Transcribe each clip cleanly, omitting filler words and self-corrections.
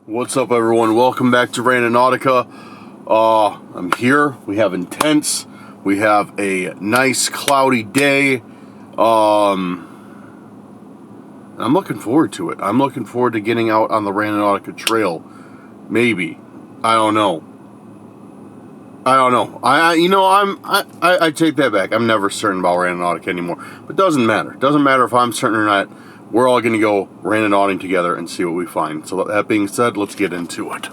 What's up, everyone? Welcome back to Randonautica. I'm here. We have intense. We have a nice cloudy day. I'm looking forward to it. I'm looking forward to getting out on the Randonautica trail. Maybe. I don't know. I take that back. I'm never certain about Randonautica anymore. But it doesn't matter. It doesn't matter if I'm certain or not. We're all going to go randonauting together and see what we find. So that being said, let's get into it.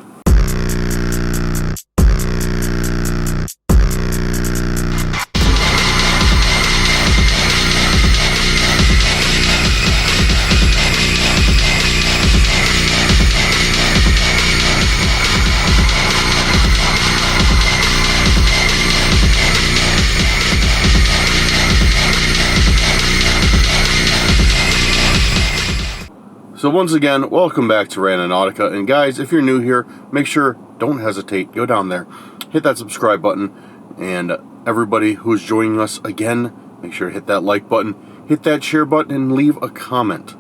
So once again, welcome back to Randonautica, and guys, if you're new here, make sure, don't hesitate, go down there, hit that subscribe button, and everybody who's joining us again, make sure to hit that like button, hit that share button, and leave a comment.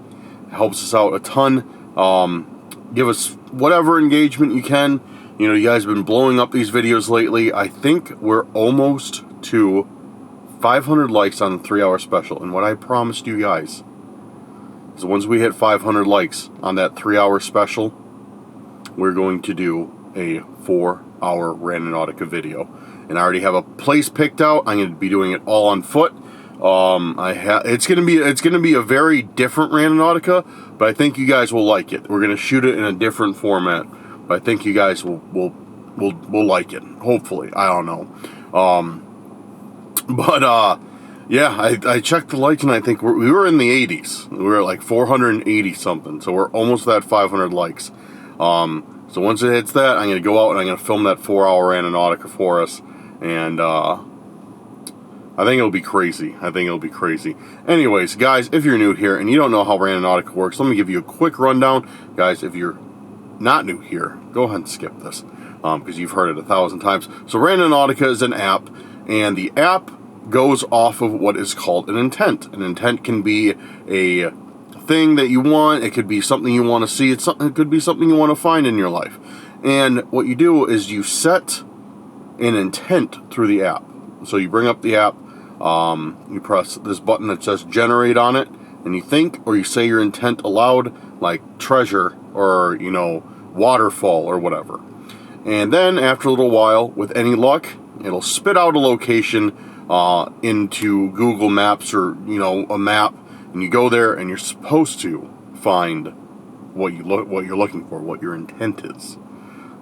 It helps us out a ton. Give us whatever engagement you can. You know, you guys have been blowing up these videos lately. I think we're almost to 500 likes on the 3-hour special, and what I promised you guys, so once we hit 500 likes on that 3-hour special, we're going to do a 4-hour Randonautica video. And I already have a place picked out. I'm going to be doing it all on foot. It's going to be a very different Randonautica, but I think you guys will like it. We're going to shoot it in a different format, but I think you guys will like it. Hopefully, I don't know. Yeah, I checked the likes, and I think we were in the 80s. We were at like 480 something, so we're almost at 500 likes. So once it hits that, I'm going to go out and I'm going to film that 4-hour Randonautica for us, and I think it'll be crazy. Anyways, guys, if you're new here and you don't know how Randonautica works, let me give you a quick rundown. Guys, if you're not new here, go ahead and skip this, because you've heard it 1,000 times. So Randonautica is an app, and the app goes off of what is called an intent. An intent can be a thing that you want. It could be something you want to see. It could be something you want to find in your life. And what you do is you set an intent through the app. So you bring up the app, you press this button that says generate on it, and you think or you say your intent aloud, like treasure or, you know, waterfall or whatever. And then after a little while, with any luck, it'll spit out a location into Google Maps or, you know, a map, and you go there and you're supposed to find what you're looking for, what your intent is.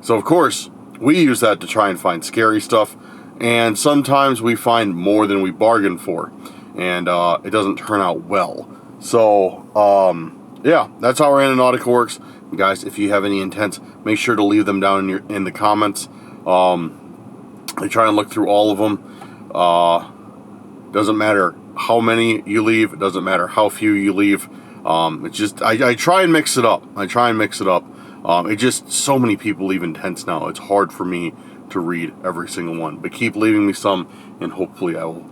So of course we use that to try and find scary stuff, and sometimes we find more than we bargained for, and it doesn't turn out well. So yeah, that's how Randonautica works. And guys, if you have any intents, make sure to leave them down in the comments. I try and look through all of them. Doesn't matter how many you leave. It doesn't matter how few you leave. It's just, I try and mix it up. It just, so many people leave intents now. It's hard for me to read every single one. But keep leaving me some, and hopefully I will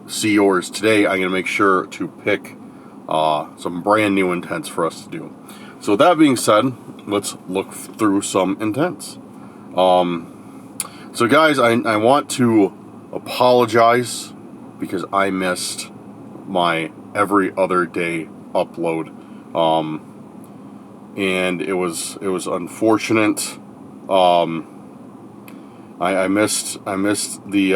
see yours today. I'm going to make sure to pick some brand new intents for us to do. So with that being said, let's look through some intents. So guys, I want to apologize because I missed my every other day upload, and it was unfortunate. I missed the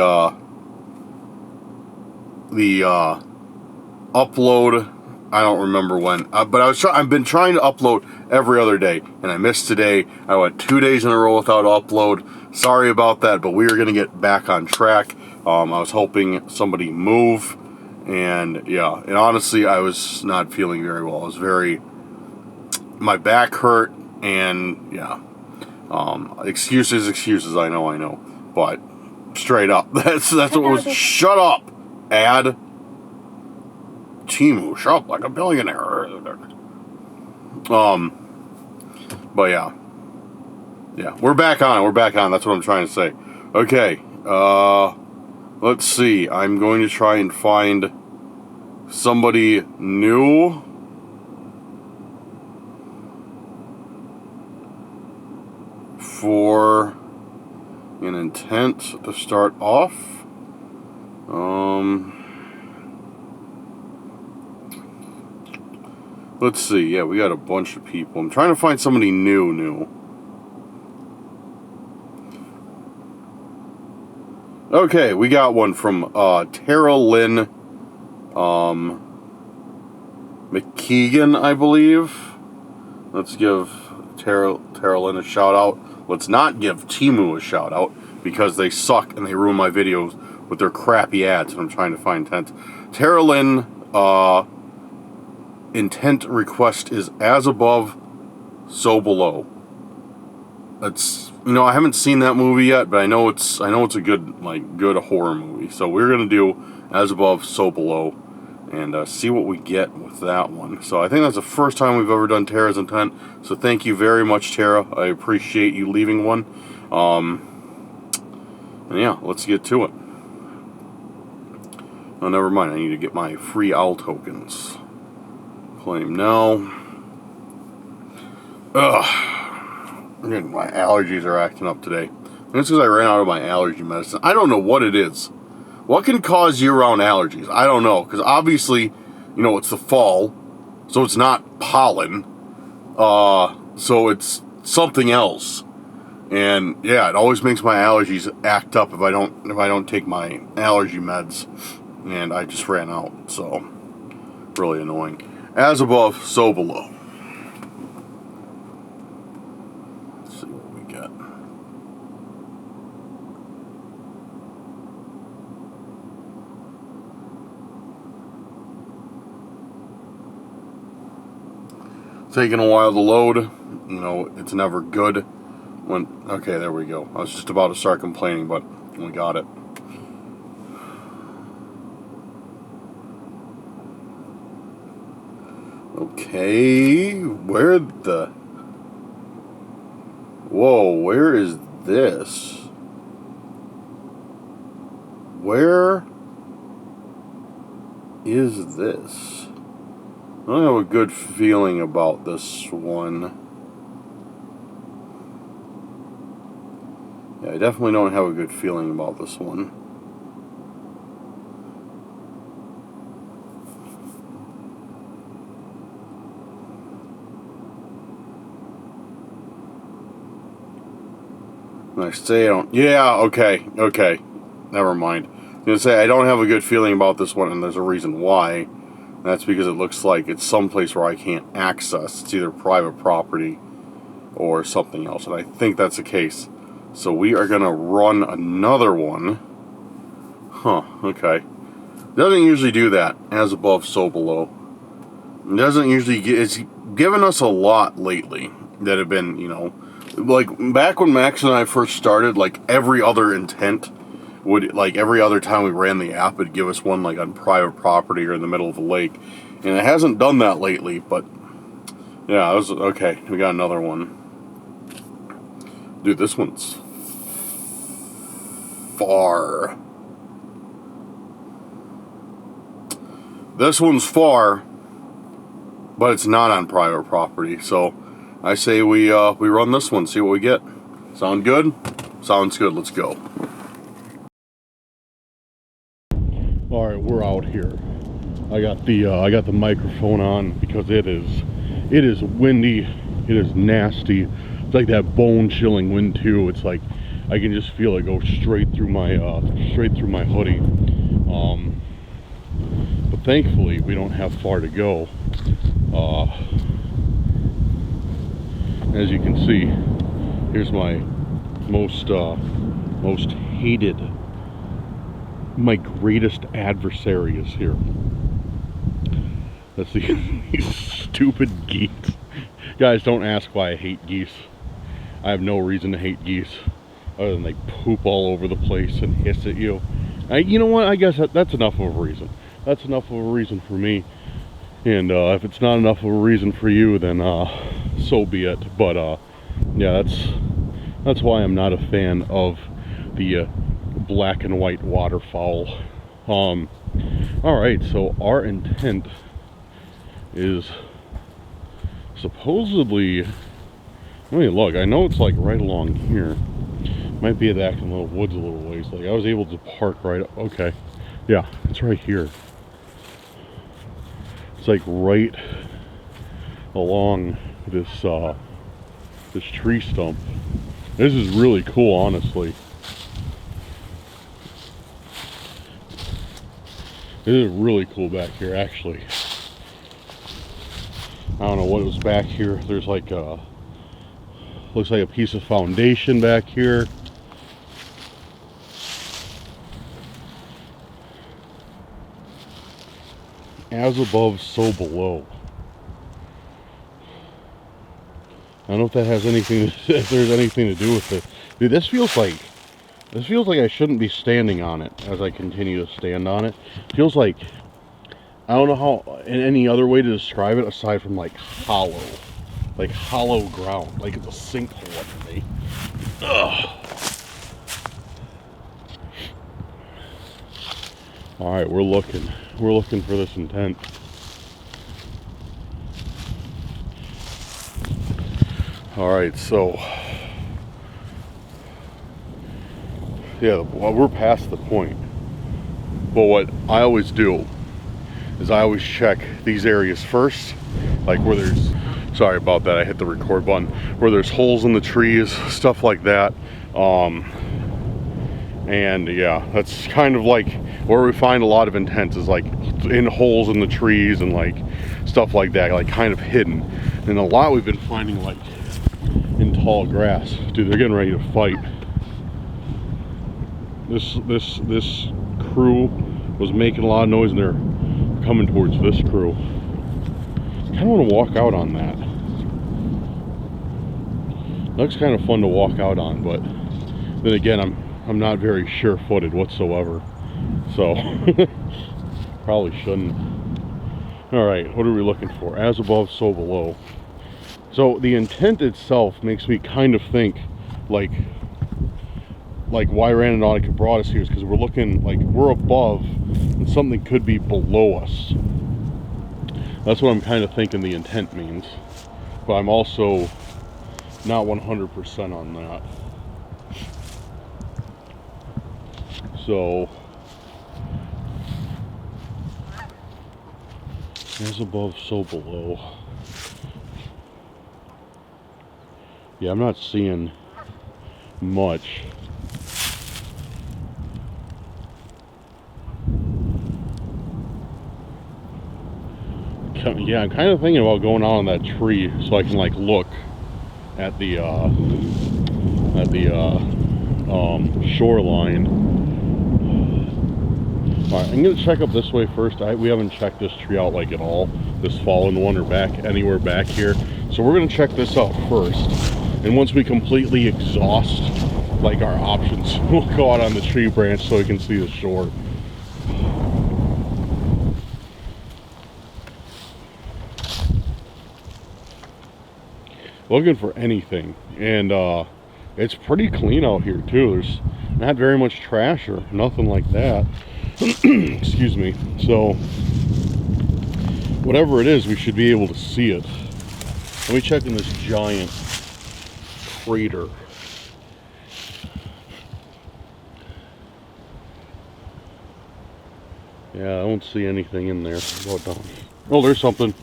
upload. I don't remember when, but I've been trying to upload every other day, and I missed today. I went 2 days in a row without upload. Sorry about that, but we are going to get back on track. I was hoping somebody move, and yeah, and honestly, I was not feeling very well. My back hurt, and yeah, excuses, I know, but straight up, that's what was. Shut up, ad. Timu, shop like a billionaire. But yeah, we're back on. That's what I'm trying to say. Okay, let's see. I'm going to try and find somebody new. for an intent to start off. Let's see. Yeah, we got a bunch of people. I'm trying to find somebody new. Okay, we got one from Tara Lynn McKeegan, I believe. Let's give Tara Lynn a shout out. Let's not give Timu a shout out because they suck and they ruin my videos with their crappy ads, and I'm trying to find intent. Tara Lynn, intent request is as above, so below. That's, you know, I haven't seen that movie yet, but I know it's a good horror movie. So we're gonna do as above, so below, and see what we get with that one. So I think that's the first time we've ever done Tara's intent. So thank you very much, Tara. I appreciate you leaving one. And yeah, let's get to it. Oh, never mind. I need to get my free owl tokens. Claim now. Ugh. My allergies are acting up today. And it's because I ran out of my allergy medicine. I don't know what it is. What can cause year-round allergies? I don't know. Because obviously, you know, it's the fall. So it's not pollen. So it's something else. And yeah, it always makes my allergies act up if I don't take my allergy meds. And I just ran out. So really annoying. As above, so below. Let's see what we get. Taking a while to load. You know, it's never good. Okay, there we go. I was just about to start complaining, but we got it. Okay, where is this? Where is this? I don't have a good feeling about this one. Yeah, I definitely don't have a good feeling about this one. I say I don't. Yeah, okay. Never mind. I was gonna say I don't have a good feeling about this one, and there's a reason why. That's because it looks like it's someplace where I can't access. It's either private property or something else, and I think that's the case. So we are gonna run another one. Huh, okay. Doesn't usually do that. As above, so below. It doesn't usually it's given us a lot lately that have been, you know, like back when Max and I first started, like every other intent would, like every other time we ran the app, it'd give us one like on private property or in the middle of a lake. And it hasn't done that lately, but yeah, it was okay. We got another one. Dude, this one's far. This one's far, but it's not on private property. So I say we run this one, see what we get. Sound good? Sounds good. Let's go. All right, we're out here. I got the microphone on because it is windy. It is nasty. It's like that bone-chilling wind too. It's like I can just feel it go straight through my hoodie. But thankfully, we don't have far to go. As you can see, here's my most hated, my greatest adversary is here. That's these stupid geese. Guys, don't ask why I hate geese. I have no reason to hate geese other than they poop all over the place and hiss at you. You know what? I guess that's enough of a reason. That's enough of a reason for me. And if it's not enough of a reason for you, then so be it. But yeah, that's why I'm not a fan of the black and white waterfowl. All right, so our intent is supposedly Let me look. I know it's like right along here. Might be back in the woods a little ways. Like I was able to park right. Okay, yeah, it's right here. It's like right along this this tree stump. This is really cool, honestly. This is really cool back here, actually. I don't know what was back here. There's like a, looks like a piece of foundation back here. As above, so below. I don't know if that has anything, if there's anything to do with it. Dude, this feels like I shouldn't be standing on it as I continue to stand on it. Feels like, I don't know how, in any other way to describe it aside from like hollow ground, like it's a sinkhole under me. Ugh. All right, we're looking for this intent. All right, so yeah, well, we're past the point. But what I always do is I always check these areas first, like where there's, sorry about that, I hit the record button, where there's holes in the trees, stuff like that. And yeah, that's kind of like where we find a lot of intent, is like in holes in the trees and like stuff like that, like kind of hidden. And a lot we've been finding like in tall grass. Dude, they're getting ready to fight. This crew was making a lot of noise and they're coming towards this crew. I kind of want to walk out on that. Looks kind of fun to walk out on, but then again, I'm not very sure-footed whatsoever, so probably shouldn't. All right, what are we looking for? As above, so below. So the intent itself makes me kind of think like why Randonautica brought us here is because we're looking like we're above and something could be below us. That's what I'm kind of thinking the intent means, but I'm also not 100% on that. So as above, so below. Yeah, I'm not seeing much. Yeah, I'm kind of thinking about going out on that tree so I can like look at the shoreline. All right, I'm gonna check up this way first. We haven't checked this tree out like at all, this fallen one or anywhere back here. So we're gonna check this out first. And once we completely exhaust like our options, we'll go out on the tree branch so we can see the shore. Looking for anything, and it's pretty clean out here too. There's not very much trash or nothing like that. Excuse me. So whatever it is, we should be able to see it. Let me check in this giant crater. Yeah, I don't see anything in there. Go down. Oh, there's something.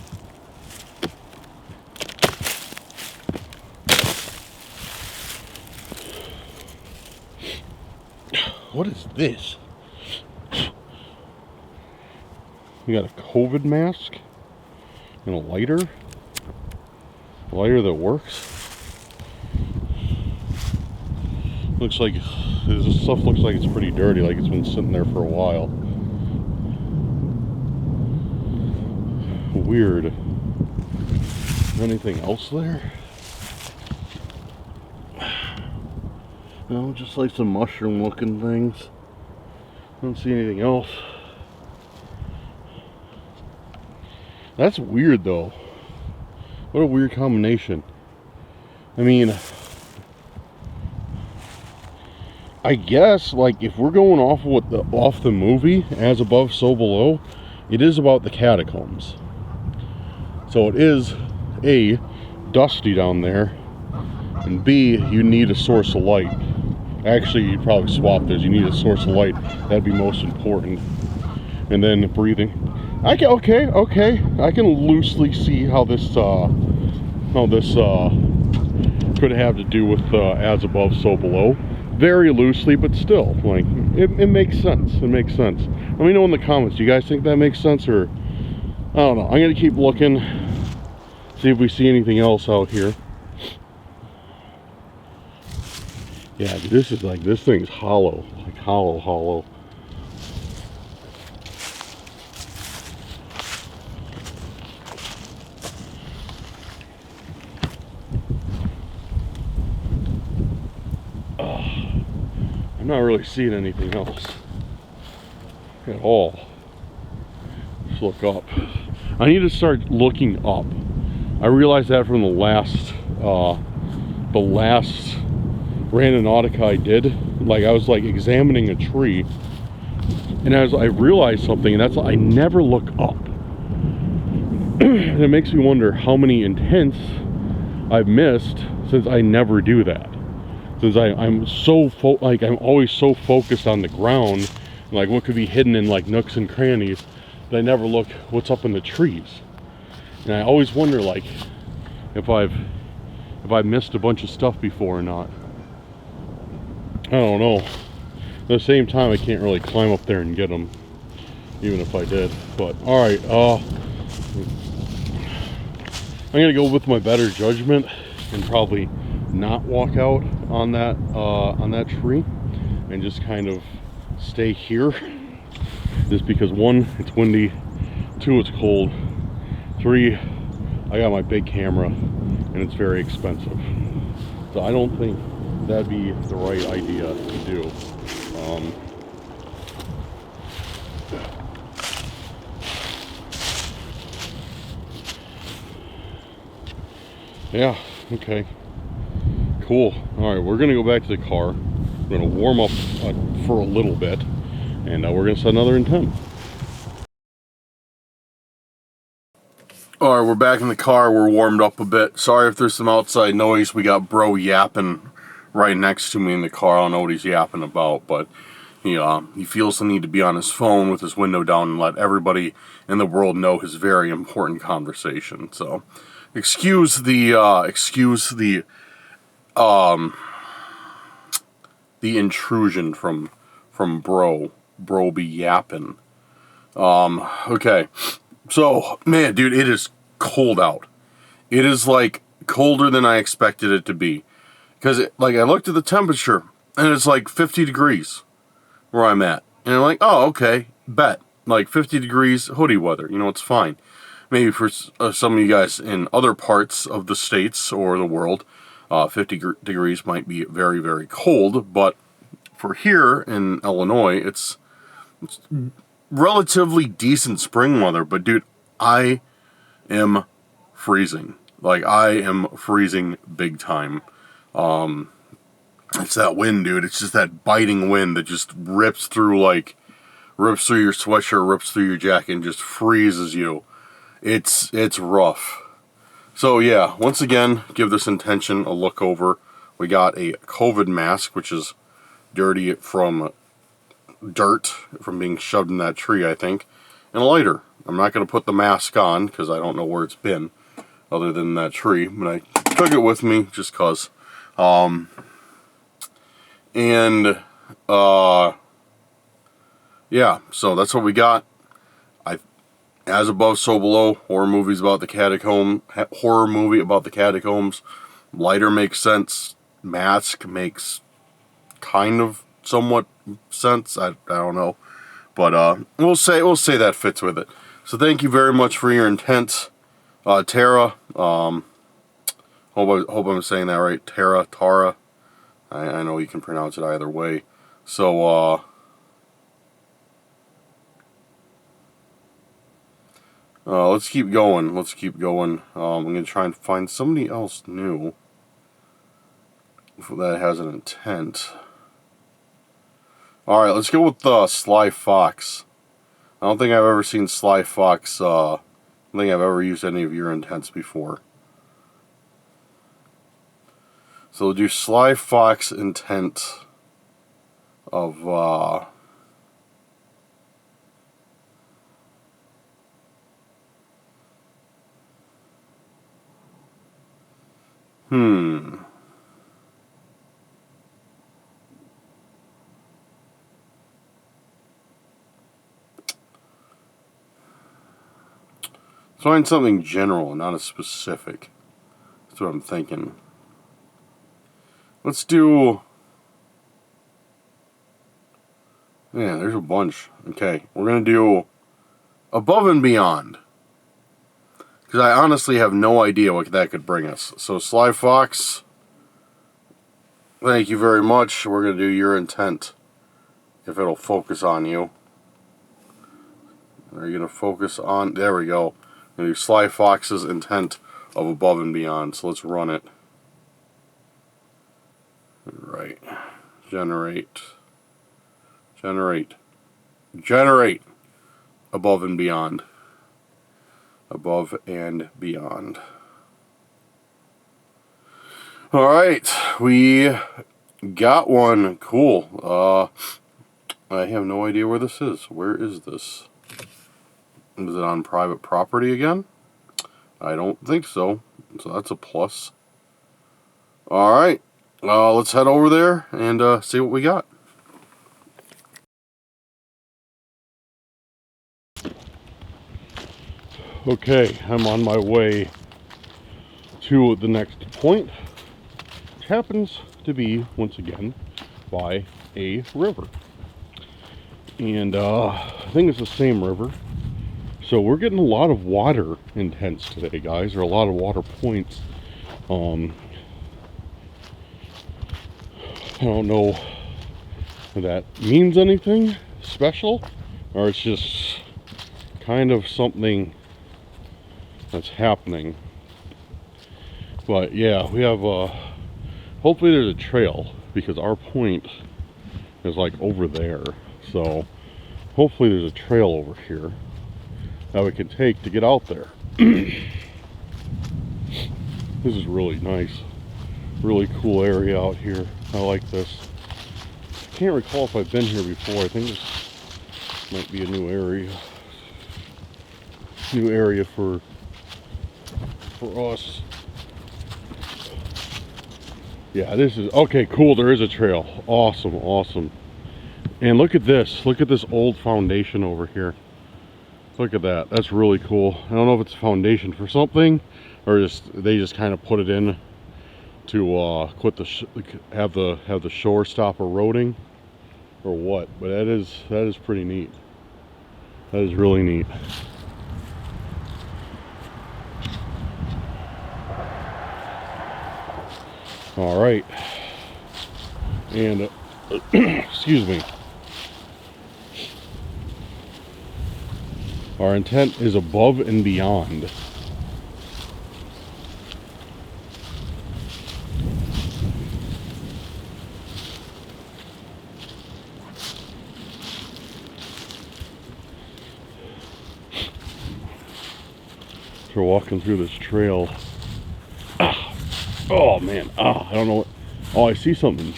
What is this? We got a COVID mask and a lighter. A lighter that works. Looks like this stuff looks like it's pretty dirty, like it's been sitting there for a while. Weird. Anything else there? No, just like some mushroom looking things. Don't see anything else. That's weird though. What a weird combination. I mean, I guess like if we're going off what off the movie, As Above, So Below, it is about the catacombs. So it is dusty down there. and B, you need a source of light. Actually, you'd probably swap those. You need a source of light. That'd be most important. And then breathing. I can, okay. I can loosely see how this could have to do with as above, so below. Very loosely, but still, like, it makes sense. It makes sense. Let me know in the comments. Do you guys think that makes sense, or I don't know. I'm gonna keep looking, see if we see anything else out here. Yeah, this is like, this thing's hollow, like hollow. I'm not really seeing anything else at all. Let's look up. I need to start looking up. I realized that from the last Randonautica I did. Like, I was like examining a tree, and I realized something, and that's, I never look up. And it makes me wonder how many intents I've missed since I never do that. Since I'm so I'm always so focused on the ground, like what could be hidden in like nooks and crannies, that I never look what's up in the trees. And I always wonder, like, if I've missed a bunch of stuff before or not. I don't know. At the same time, I can't really climb up there and get them, even if I did. But all right, I'm gonna go with my better judgment and probably not walk out on that tree, and just kind of stay here. Just because, one, it's windy, two, it's cold, three, I got my big camera and it's very expensive. So I don't think that'd be the right idea to do. Yeah, okay. Cool. All right, we're gonna go back to the car. We're gonna warm up for a little bit, and we're gonna set another intent. All right, we're back in the car. We're warmed up a bit. Sorry if there's some outside noise. We got bro yapping right next to me in the car. I don't know what he's yapping about, but he feels the need to be on his phone with his window down and let everybody in the world know his very important conversation. So, excuse the intrusion from bro be yapping. Okay, so man, dude, it is cold out. It is like colder than I expected it to be, because like I looked at the temperature and it's like 50 degrees where I'm at, and I'm like, oh, okay, bet, like 50 degrees hoodie weather, it's fine. Maybe for some of you guys in other parts of the states or the world, 50 degrees might be very, very cold, but for here in Illinois, it's relatively decent spring weather. But dude, I am freezing. Like, I am freezing big time. It's that wind, dude. It's just that biting wind that just rips through your sweatshirt, rips through your jacket, and just freezes you. It's rough. So yeah, once again, give this intention a look over. We got a COVID mask, which is dirty from dirt from being shoved in that tree, I think, and a lighter. I'm not going to put the mask on because I don't know where it's been other than that tree, but I took it with me just cause. Yeah, so that's what we got. As above, so below. Horror movie about the catacombs. Lighter makes sense. Mask makes kind of somewhat sense. I don't know, but we'll say that fits with it. So thank you very much for your intent, Tara. Hope I'm saying that right. Tara. I know you can pronounce it either way. So let's keep going. I'm gonna try and find somebody else new that has an intent. All right, let's go with Sly Fox. I don't think I've ever seen Sly Fox. I don't think I've ever used any of your intents before. So So we'll do Sly Fox intent of find something general, not a specific. That's what I'm thinking. Let's do... Yeah, there's a bunch. Okay, we're going to do above and beyond. Because I honestly have no idea what that could bring us. So Sly Fox, thank you very much. We're going to do your intent. If it'll focus on you. Are you going to focus on... There we go. I'm going to do Sly Fox's intent of above and beyond. So let's run it. Right. Generate. Generate. Generate. Above and beyond. Above and beyond. Alright. We got one. Cool. I have no idea where this is. Where is this? Is it on private property again? I don't think so. So that's a plus. Alright. Let's head over there and see what we got. Okay, I'm on my way to the next point, which happens to be, once again, by a river. And I think it's the same river. So we're getting a lot of water intents today, guys, or a lot of water points. I don't know if that means anything special, or it's just kind of something that's happening. But yeah, we have hopefully there's a trail, because our point is like over there. So hopefully there's a trail over here that we can take to get out there. This is really nice. Really cool area out here. I like this. I can't recall if I've been here before. I think this might be a new area. New area for us. Yeah, this is okay. Cool. There is a trail. Awesome, awesome. And look at this. Look at this old foundation over here. Look at that. That's really cool. I don't know if it's a foundation for something, or just they just kind of put it in to quit the have the shore stop eroding, or what. But that is pretty neat. That is really neat. All right, and excuse me. Our intent is above and beyond. So we're walking through this trail. Oh man, I don't know what. Oh, I see something.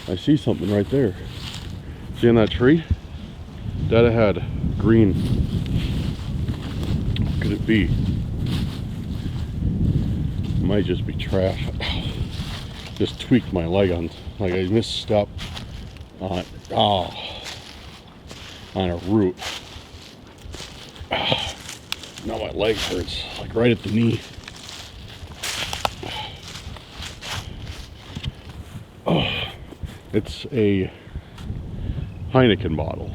I see something right there. See in that tree? Dead ahead. Green. What could it be? It might just be trash. Just tweaked my leg on, like I misstepped on a root. Now my leg hurts, like right at the knee. It's a Heineken bottle.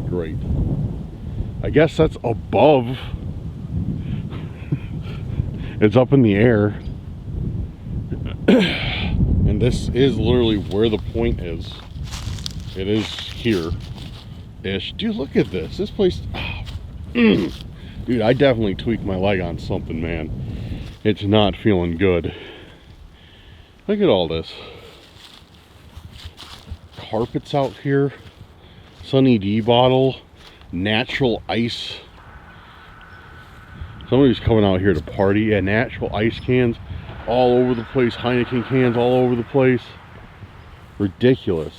Great. I guess that's above. It's up in the air. And this is literally where the point is. It is here-ish. Dude, look at this. This place... Dude, I definitely tweaked my leg on something, man. It's not feeling good. Look at all this. Carpets out here. Sunny D bottle. Natural ice. Somebody's coming out here to party, and actual ice cans all over the place, Heineken cans all over the place. Ridiculous.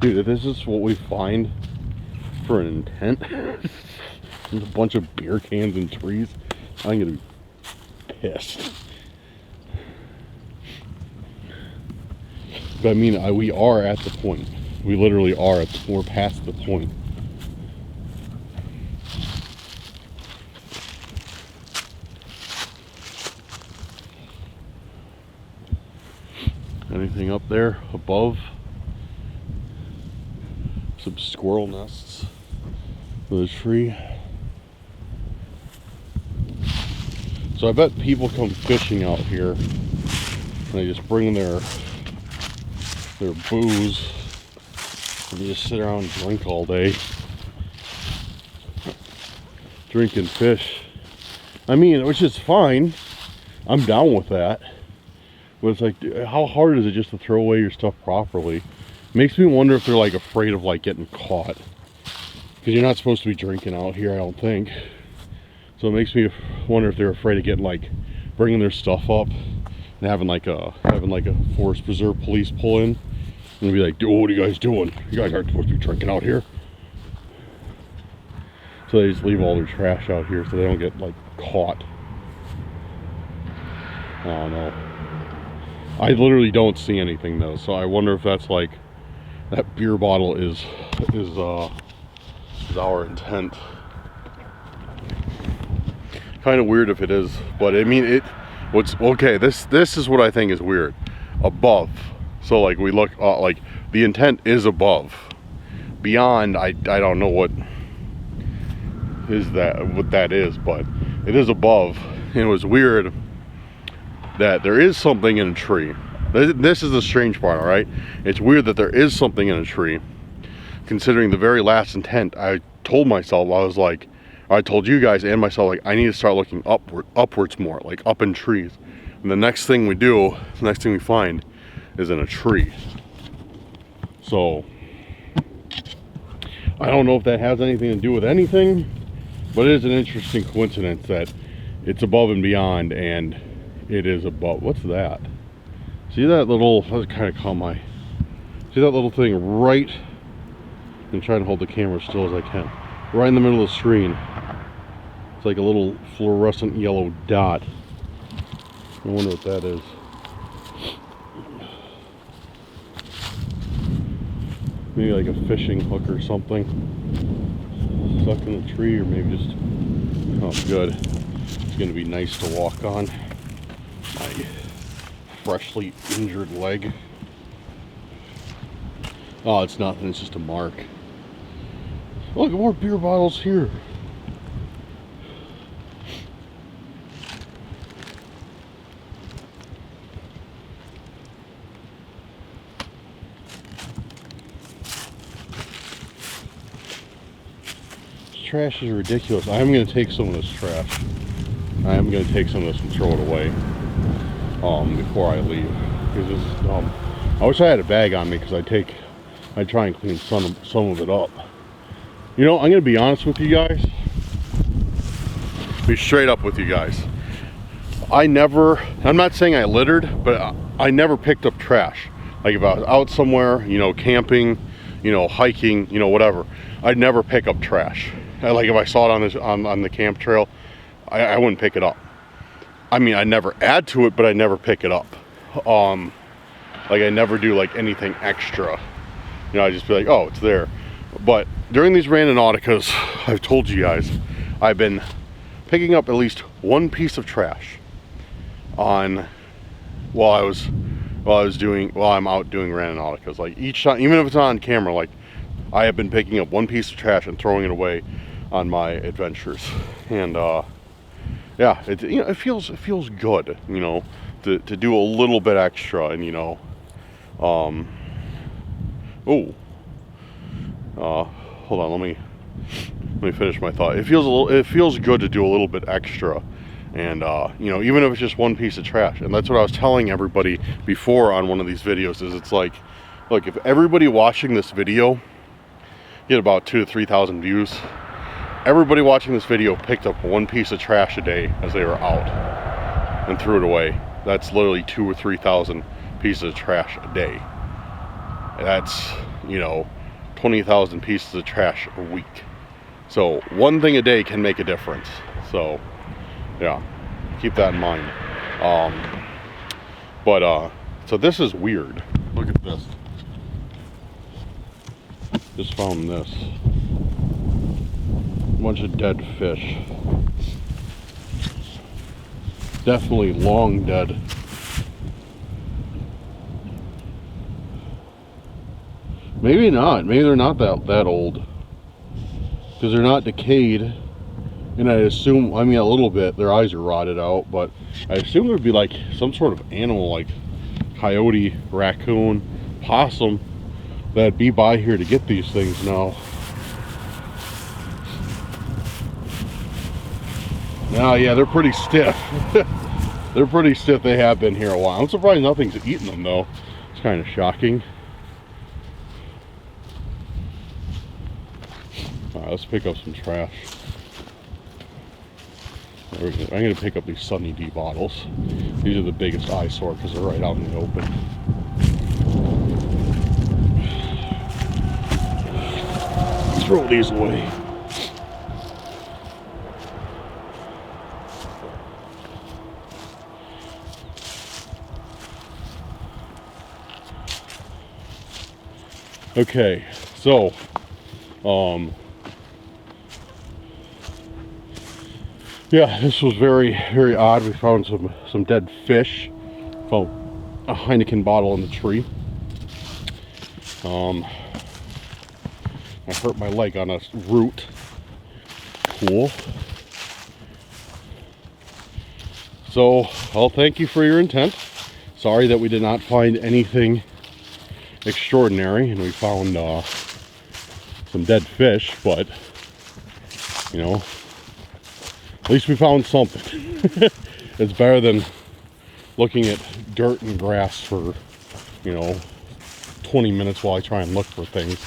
Dude, if this is what we find for an intent, there's a bunch of beer cans and trees, I'm gonna be pissed. But I mean, we are at the point. We literally are at we're past the point. Anything up there above? Some squirrel nests with a tree. So I bet people come fishing out here and they just bring their booze and they just sit around and drink all day. Drinking fish. I mean, which is fine. I'm down with that. But it's like, how hard is it just to throw away your stuff properly? Makes me wonder if they're like afraid of like getting caught. Because you're not supposed to be drinking out here, I don't think. So it makes me wonder if they're afraid of getting like, bringing their stuff up and having like a forest preserve police pull in and be like, what are you guys doing? You guys aren't supposed to be drinking out here. So they just leave all their trash out here so they don't get like caught. I don't know. I literally don't see anything though, so I wonder if that's like that beer bottle is our intent. Kind of weird if it is, but I mean what's okay, this is what I think is weird. Above. So like we look like the intent is above. Beyond, I don't know what that is, but it is above. And it was weird that there is something in a tree. This is the strange part, all right? It's weird that there is something in a tree, considering the very last intent. I told myself, I told you guys and myself, like, I need to start looking upwards more, like up in trees. And the next thing we do, the next thing we find is in a tree. So, I don't know if that has anything to do with anything, but it is an interesting coincidence that it's above and beyond, and it is above. What's that? See that little, that kind of caught my, see that little thing right, I'm trying to hold the camera still as I can, right in the middle of the screen. It's like a little fluorescent yellow dot. I wonder what that is. Maybe like a fishing hook or something stuck in the tree, or maybe just, oh good, it's gonna be nice to walk on my freshly injured leg. Oh, it's nothing, it's just a mark. Look, more beer bottles here. Trash is ridiculous. I am going to take some of this trash. I am going to take some of this and throw it away before I leave. Because this is dumb. I wish I had a bag on me, because I'd try and clean some of it up. You know, I'm going to be honest with you guys. Be straight up with you guys. I'm not saying I littered, but I never picked up trash. Like if I was out somewhere, you know, camping, you know, hiking, you know, whatever, I'd never pick up trash. Like if I saw it on the camp trail, I wouldn't pick it up. I mean, I never add to it, but I never pick it up. Like I never do like anything extra. You know, I just be like, oh, it's there. But during these Randonauticas, I've told you guys, I've been picking up at least one piece of trash while I'm out doing Randonauticas. Like each time, even if it's not on camera, like I have been picking up one piece of trash and throwing it away on my adventures. And yeah, it feels good, you know, to do a little bit extra. And you know, hold on, let me finish my thought. It feels good to do a little bit extra. And you know, even if it's just one piece of trash. And that's what I was telling everybody before on one of these videos, is it's like, look, if everybody watching this video get about 2,000 to 3,000 views, everybody watching this video picked up one piece of trash a day as they were out and threw it away. That's literally 2,000 or 3,000 pieces of trash a day. That's, you know, 20,000 pieces of trash a week. So one thing a day can make a difference. So yeah, keep that in mind. So this is weird. Look at this. Just found this. A bunch of dead fish. Definitely long dead. Maybe not. Maybe they're not that old. Because they're not decayed. And I assume, I mean a little bit, their eyes are rotted out, but I assume there'd be like some sort of animal like coyote, raccoon, possum that'd be by here to get these things now. Now, yeah, they're pretty stiff. They're pretty stiff. They have been here a while. I'm surprised nothing's eaten them though. It's kind of shocking. Alright, let's pick up some trash. I'm going to pick up these Sunny D bottles. These are the biggest eyesore because they're right out in the open. Throw these away. Okay, so yeah, this was very, very odd. We found some dead fish. Found a Heineken bottle in the tree. I hurt my leg on a root. Cool. So, well, thank you for your intent. Sorry that we did not find anything extraordinary, and we found some dead fish, but you know, at least we found something. It's better than looking at dirt and grass for, you know, 20 minutes while I try and look for things.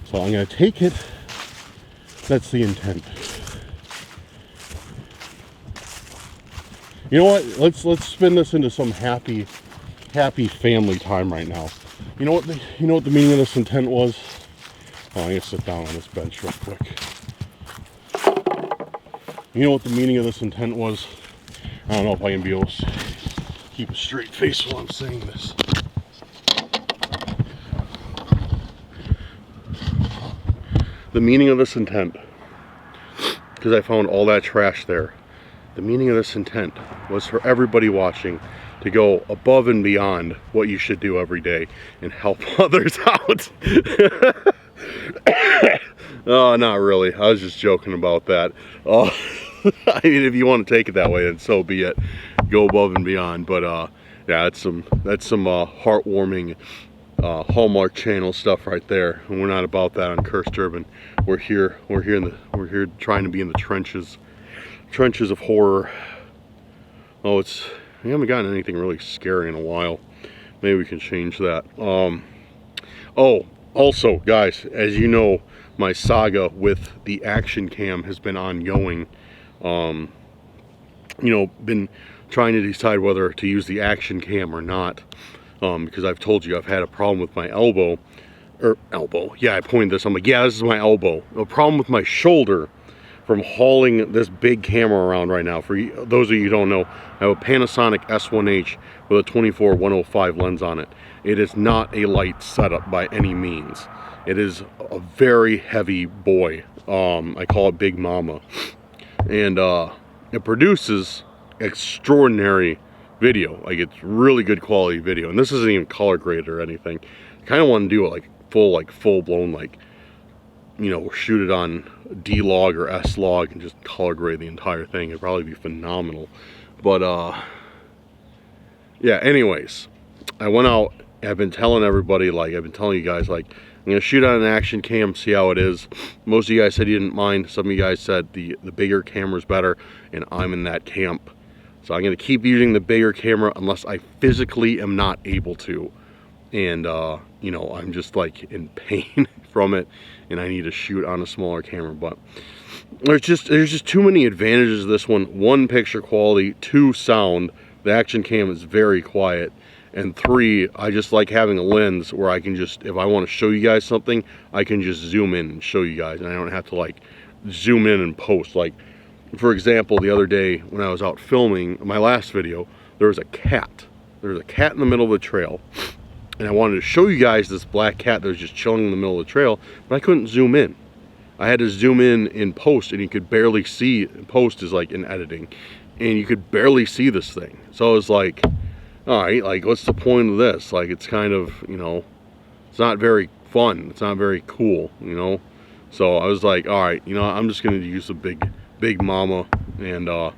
So I'm going to take it. That's the intent. You know what? Let's spin this into some happy family time right now. You know what the meaning of this intent was? Oh, I'm going to sit down on this bench real quick. You know what the meaning of this intent was? I don't know if I can be able to keep a straight face while I'm saying this. The meaning of this intent, because I found all that trash there, the meaning of this intent was for everybody watching to go above and beyond what you should do every day and help others out. Oh, not really. I was just joking about that. Oh, I mean, if you want to take it that way, then so be it. Go above and beyond. But yeah, that's some heartwarming Hallmark Channel stuff right there. And we're not about that on Cursed Urban. We're here trying to be in the trenches of horror. Oh, we haven't gotten anything really scary in a while. Maybe we can change that. Oh, also, guys, as you know, my saga with the action cam has been ongoing. You know, been trying to decide whether to use the action cam or not, because I've told you I've had a problem with my elbow. Yeah, I pointed this. I'm like, yeah, this is my elbow. A problem with my shoulder from hauling this big camera around right now. For those of you who don't know, I have a Panasonic S1H with a 24-105 lens on it. It is not a light setup by any means. It is a very heavy boy. I call it Big Mama. And it produces extraordinary video. Like, it's really good quality video. And this isn't even color graded or anything. I kind of want to do it like full blown, like, you know, shoot it on D-Log or S-Log and just color grade the entire thing. It'd probably be phenomenal. But yeah, anyways, I went out. I've been telling everybody, like, I've been telling you guys, like, I'm gonna shoot on an action cam, see how it is. Most of you guys said you didn't mind. Some of you guys said the bigger camera's better, and I'm in that camp. So I'm gonna keep using the bigger camera unless I physically am not able to. And you know, I'm just like in pain from it, and I need to shoot on a smaller camera. But there's just too many advantages to this one. 1, picture quality. 2, sound. The action cam is very quiet. And 3, I just like having a lens where I can just, if I want to show you guys something, I can just zoom in and show you guys, and I don't have to like zoom in and post. Like, for example, the other day when I was out filming my last video, there was a cat. There was a cat in the middle of the trail, and I wanted to show you guys this black cat that was just chilling in the middle of the trail, but I couldn't zoom in. I had to zoom in post, and you could barely see. Post is like in editing, and you could barely see this thing. So I was like, all right, like, what's the point of this? Like, it's kind of, you know, it's not very fun. It's not very cool, you know? So I was like, all right, you know, I'm just going to use a big mama, and if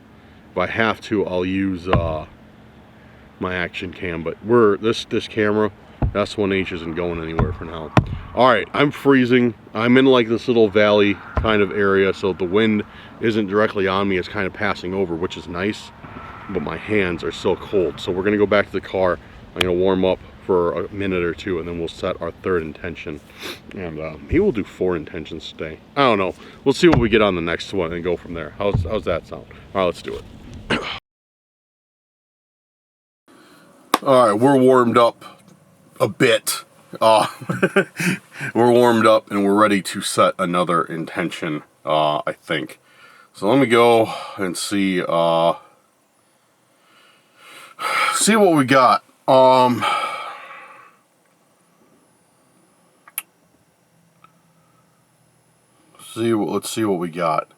I have to, I'll use my action cam. But this camera, S1H, isn't going anywhere for now. All right, I'm freezing. I'm in like this little valley kind of area, so the wind isn't directly on me. It's kind of passing over, which is nice. But my hands are so cold, so we're gonna go back to the car. I'm gonna warm up for a minute or two, and then we'll set our 3rd intention, and maybe we'll do 4 intentions today. I don't know, we'll see what we get on the next one and go from there. How's that sound? All right, let's do it. All right, we're warmed up a bit. We're warmed up and we're ready to set another intention, I think. So let me go and see see what we got. Let's see what we got.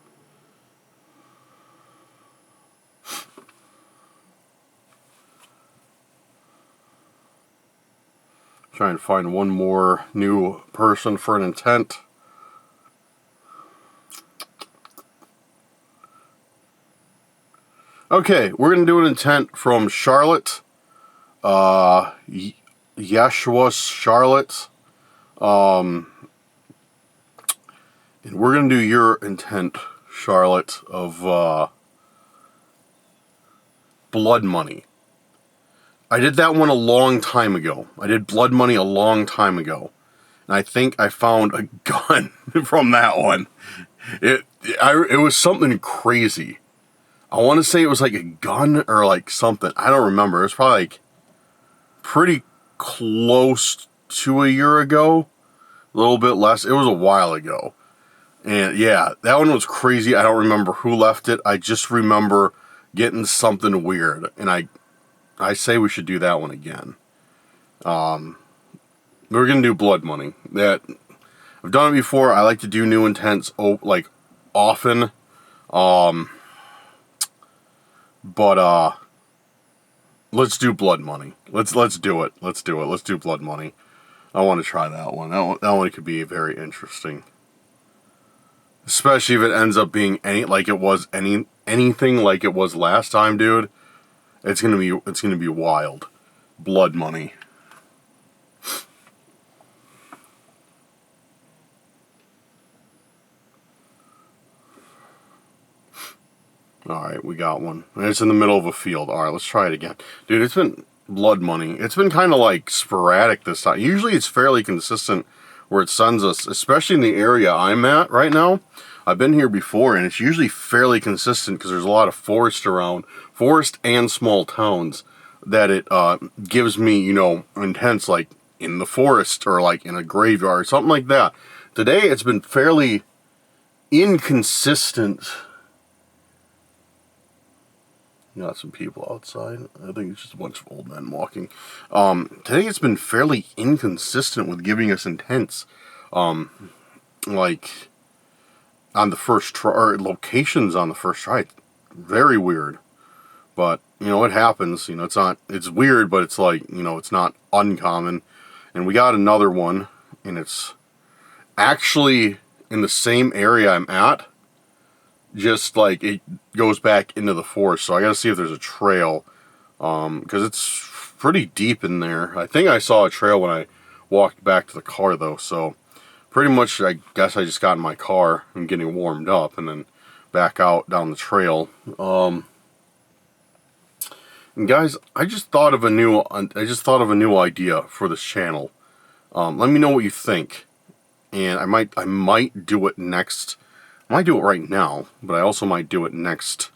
Try and find one more new person for an intent. Okay, we're gonna do an intent from Charlotte. Yeshua Charlotte. And we're gonna do your intent, Charlotte, of blood money. I did that one a long time ago. I did blood money a long time ago, and I think I found a gun from that one. It was something crazy. I want to say it was like a gun or like something. I don't remember. It was probably like pretty close to a year ago, a little bit less. It was a while ago. And yeah, that one was crazy. I don't remember who left it. I just remember getting something weird. And I say we should do that one again. We're going to do blood money. That I've done it before. I like to do new intents like often. But let's do blood money. Let's do it. Let's do it. Let's do blood money. I want to try that one. That one could be very interesting. Especially if it ends up being anything like it was last time, dude. It's gonna be wild. Blood money. Alright, we got one. It's in the middle of a field. Alright, let's try it again. Dude, it's been blood money. It's been kind of like sporadic this time. Usually it's fairly consistent where it sends us, especially in the area I'm at right now. I've been here before, and it's usually fairly consistent because there's a lot of forest around, forest and small towns, that it gives me, you know, intents like in the forest or like in a graveyard or something like that. Today it's been fairly inconsistent. You got some people outside. I think it's just a bunch of old men walking. Today it's been fairly inconsistent with giving us intents. Like on the first try, or locations on the first try. Very weird. But, you know, it happens. You know, it's weird, but it's like, you know, it's not uncommon. And we got another one, and it's actually in the same area I'm at. Just like it goes back into the forest, so I gotta see if there's a trail, because it's pretty deep in there. I think I saw a trail when I walked back to the car though, so pretty much I guess I just got in my car and getting warmed up and then back out down the trail. And guys, I just thought of a new idea for this channel. Let me know what you think. And I might do it next. I might do it right now, but I also might do it next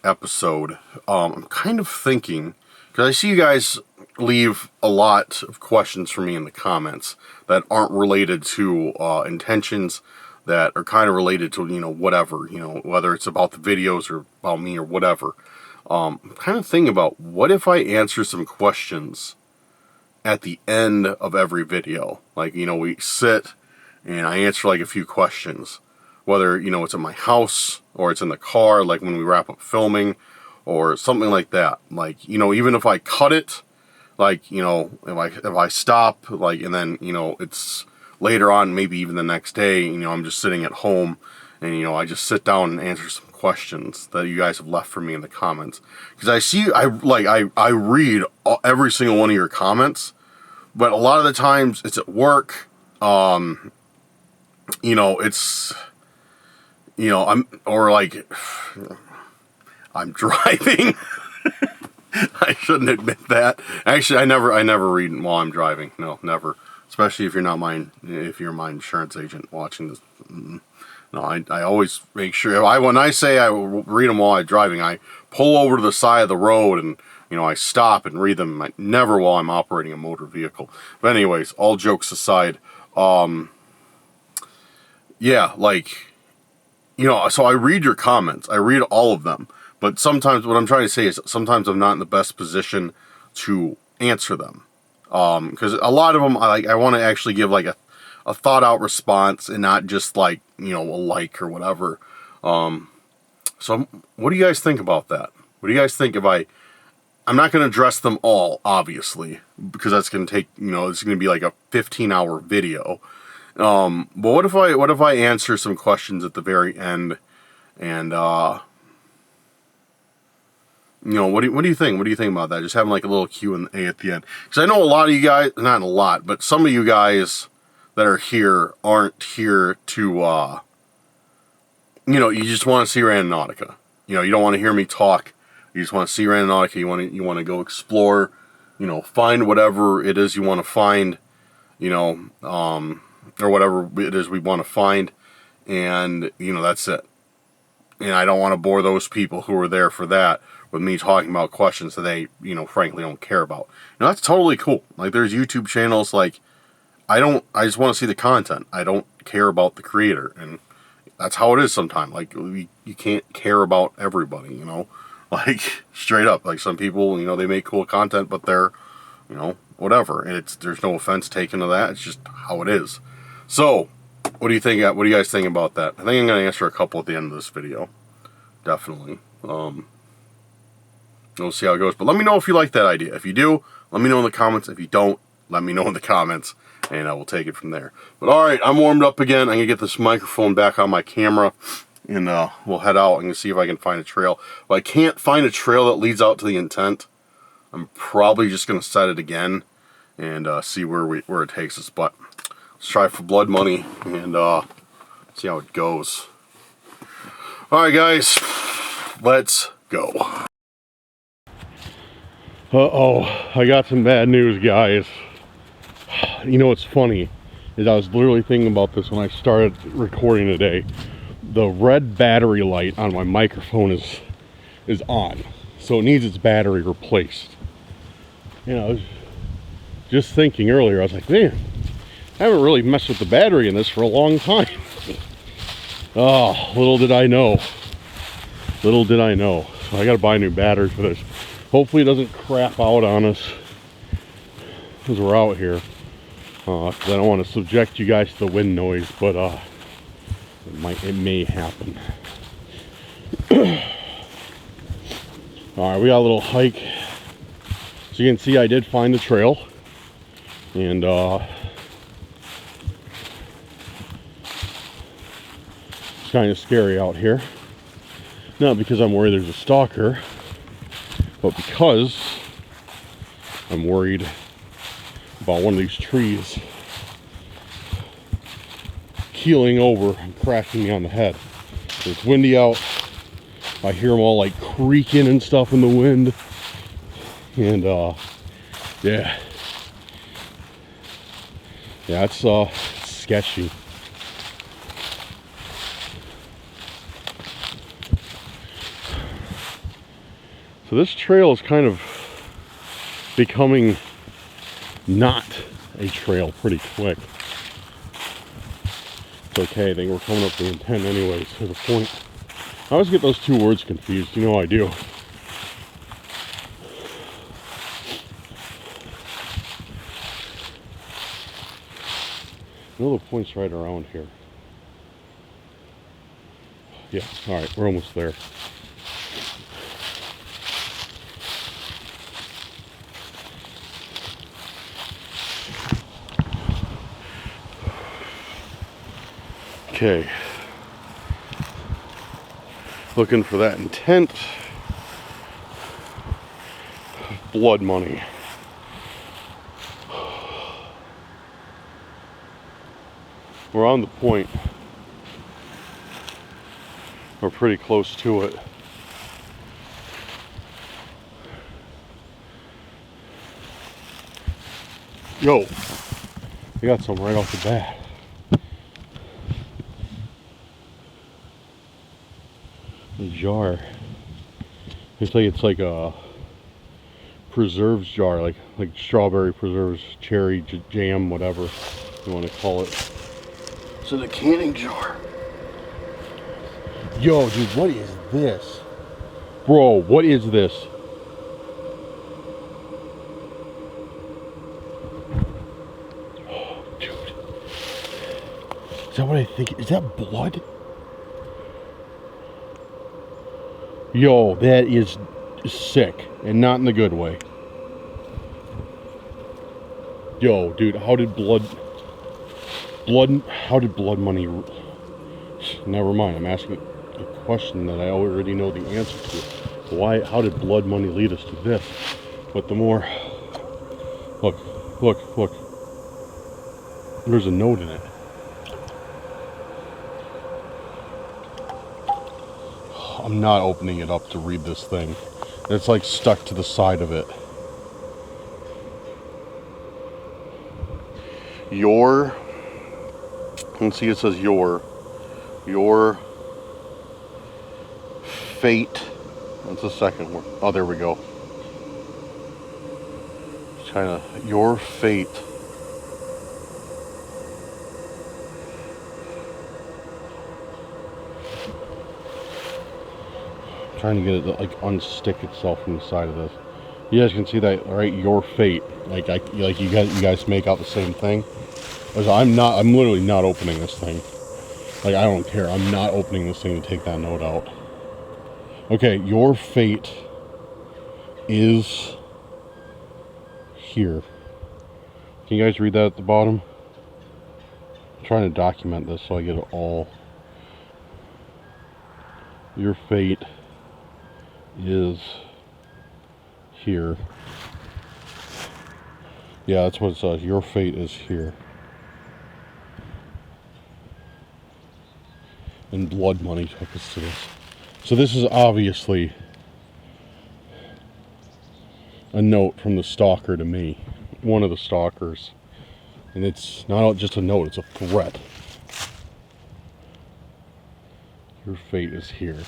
episode. I'm kind of thinking, because I see you guys leave a lot of questions for me in the comments that aren't related to intentions, that are kind of related to, whatever, whether it's about the videos or about me or whatever. I'm kind of thinking about, what if I answer some questions at the end of every video? Like, we sit and I answer like a few questions, whether, it's at my house or it's in the car, like when we wrap up filming or something like that. Like, even if I cut it, like, if I stop, like, and then, it's later on, maybe even the next day, I'm just sitting at home and, I just sit down and answer some questions that you guys have left for me in the comments. Because I read every single one of your comments, but a lot of the times it's at work. It's, I'm driving. I shouldn't admit that. Actually, I never read while I'm driving. No, never. Especially if you're my insurance agent watching this. No, I always make sure, when I say I will read them while I'm driving, I pull over to the side of the road and, I stop and read them. Never while I'm operating a motor vehicle. But anyways, all jokes aside, yeah, like, so I read your comments. I read all of them. But sometimes, what I'm trying to say is, sometimes I'm not in the best position to answer them. Because a lot of them, I want to actually give like a thought out response and not just like, a like or whatever. So what do you guys think about that? What do you guys think if I'm not going to address them all, obviously, because that's going to take, it's going to be like a 15-hour video. But what if I answer some questions at the very end, and what do you think? What do you think about that? Just having like a little Q&A at the end, because I know a lot of you guys, not a lot, but some of you guys that are here aren't here to, you just want to see Randonautica. You don't want to hear me talk. You just want to see Randonautica. You want to go explore. Find whatever it is you want to find. Or whatever it is we want to find, and that's it. And I don't want to bore those people who are there for that with me talking about questions that they frankly don't care about. That's totally cool. Like, there's YouTube channels, like, I just want to see the content. I don't care about the creator, and that's how it is sometimes. Like, you can't care about everybody, like, straight up. Like, some people, they make cool content, but they're, whatever, and there's no offense taken to that. It's just how it is. So, what do you think? What do you guys think about that? I think I'm going to answer a couple at the end of this video. Definitely. We'll see how it goes. But let me know if you like that idea. If you do, let me know in the comments. If you don't, let me know in the comments, and I will take it from there. But alright, I'm warmed up again. I'm going to get this microphone back on my camera, and we'll head out and see if I can find a trail. If I can't find a trail that leads out to the intent, I'm probably just going to set it again and see where it takes us. But let's try for blood money and see how it goes. Alright guys, let's go. Uh-oh, I got some bad news, guys. What's funny is I was literally thinking about this when I started recording today. The red battery light on my microphone is on, so it needs its battery replaced. I was just thinking earlier, I was like, man, I haven't really messed with the battery in this for a long time. Oh, little did I know. Little did I know. So I gotta buy a new battery for this. Hopefully it doesn't crap out on us as we're out here. Because I don't want to subject you guys to the wind noise, but it may happen. Alright, we got a little hike. So you can see I did find the trail. And it's kind of scary out here. Not because I'm worried there's a stalker, but because I'm worried about one of these trees keeling over and crashing me on the head. It's windy out. I hear them all like creaking and stuff in the wind. And yeah. Yeah, it's sketchy. So this trail is kind of becoming not a trail pretty quick. It's okay, I think we're coming up to the intent anyways, to the point. I always get those two words confused, you know I do. I know the point's right around here. Yeah, alright, we're almost there. Okay. Looking for that intent. Blood money. We're on the point. We're pretty close to it. Yo, I got some right off the bat. A jar. Looks like it's like a preserves jar, like strawberry preserves, cherry jam, whatever you want to call it. So the canning jar. Yo, dude, what is this? Bro, what is this? Oh, dude. Is that what I think? Is that blood? Yo, that is sick, and not in the good way. Yo, dude, how did blood money... Never mind, I'm asking a question that I already know the answer to. How did blood money lead us to this? But the more... Look. There's a note in it. I'm not opening it up to read this thing. It's like stuck to the side of it. Your... Let's see, it says your fate. That's the second word. Oh, there we go. It's kind of your fate. I'm trying to get it to like unstick itself from the side of this. You guys can see that, right? Your fate. Like you guys make out the same thing. I'm literally not opening this thing. Like, I don't care. I'm not opening this thing to take that note out. Okay, your fate is here. Can you guys read that at the bottom? I'm trying to document this so I get it all. Your fate is here. Yeah, that's what it says. Your fate is here. And blood money took us to this. So this is obviously a note from the stalker to me. One of the stalkers. And it's not just a note, it's a threat. Your fate is here.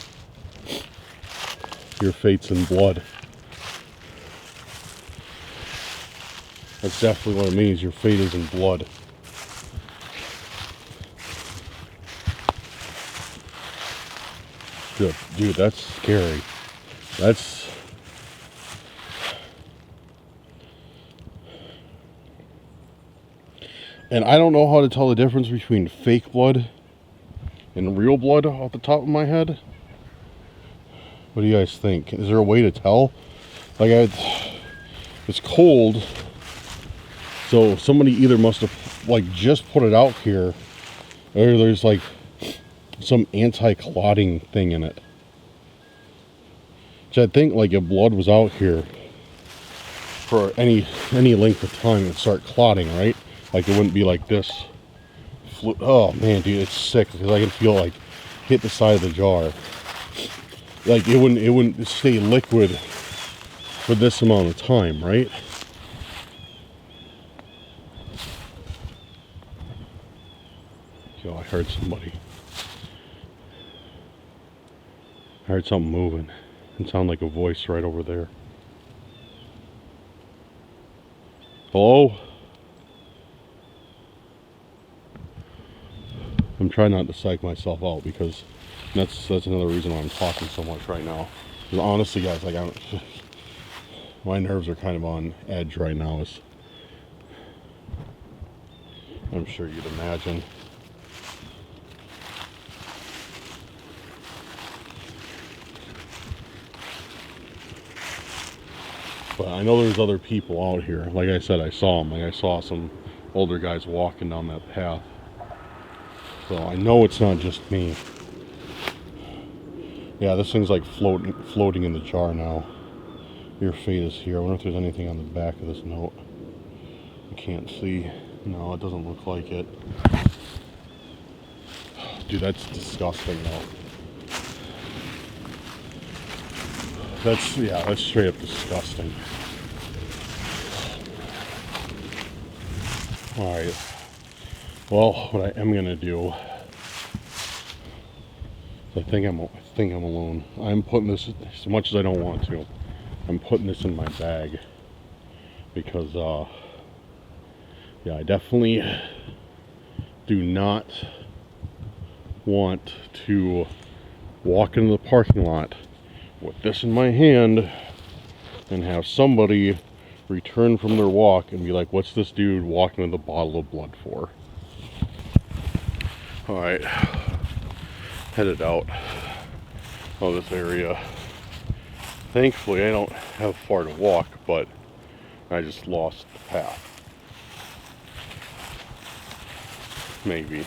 Your fate's in blood. That's definitely what it means. Your fate is in blood. Dude, that's scary. That's... And I don't know how to tell the difference between fake blood and real blood off the top of my head. What do you guys think? Is there a way to tell? Like, it's cold, so somebody either must have like just put it out here, or there's like some anti-clotting thing in it. Which I think, like, if blood was out here for any length of time, it'd start clotting, right? Like, it wouldn't be like this. Oh man, dude, it's sick because I can feel like hit the side of the jar. Like, it wouldn't stay liquid for this amount of time, right? heard somebody. I heard something moving. It sounded like a voice right over there. Hello? I'm trying not to psych myself out because that's another reason why I'm talking so much right now. Because honestly, guys, like my nerves are kind of on edge right now, as I'm sure you'd imagine. But I know there's other people out here. Like I said, I saw them. Like I saw some older guys walking down that path. So I know it's not just me. Yeah, this thing's like floating in the jar now. Your fate is here. I wonder if there's anything on the back of this note. I can't see. No, it doesn't look like it. Dude, that's disgusting though. That's straight up disgusting. Alright. Well, what I am gonna do, I think I'm alone. I'm putting this, as much as I don't want to, I'm putting this in my bag because yeah, I definitely do not want to walk into the parking lot with this in my hand and have somebody return from their walk and be like, what's this dude walking with a bottle of blood for? Alright, headed out of this area. Thankfully I don't have far to walk, but I just lost the path. Maybe.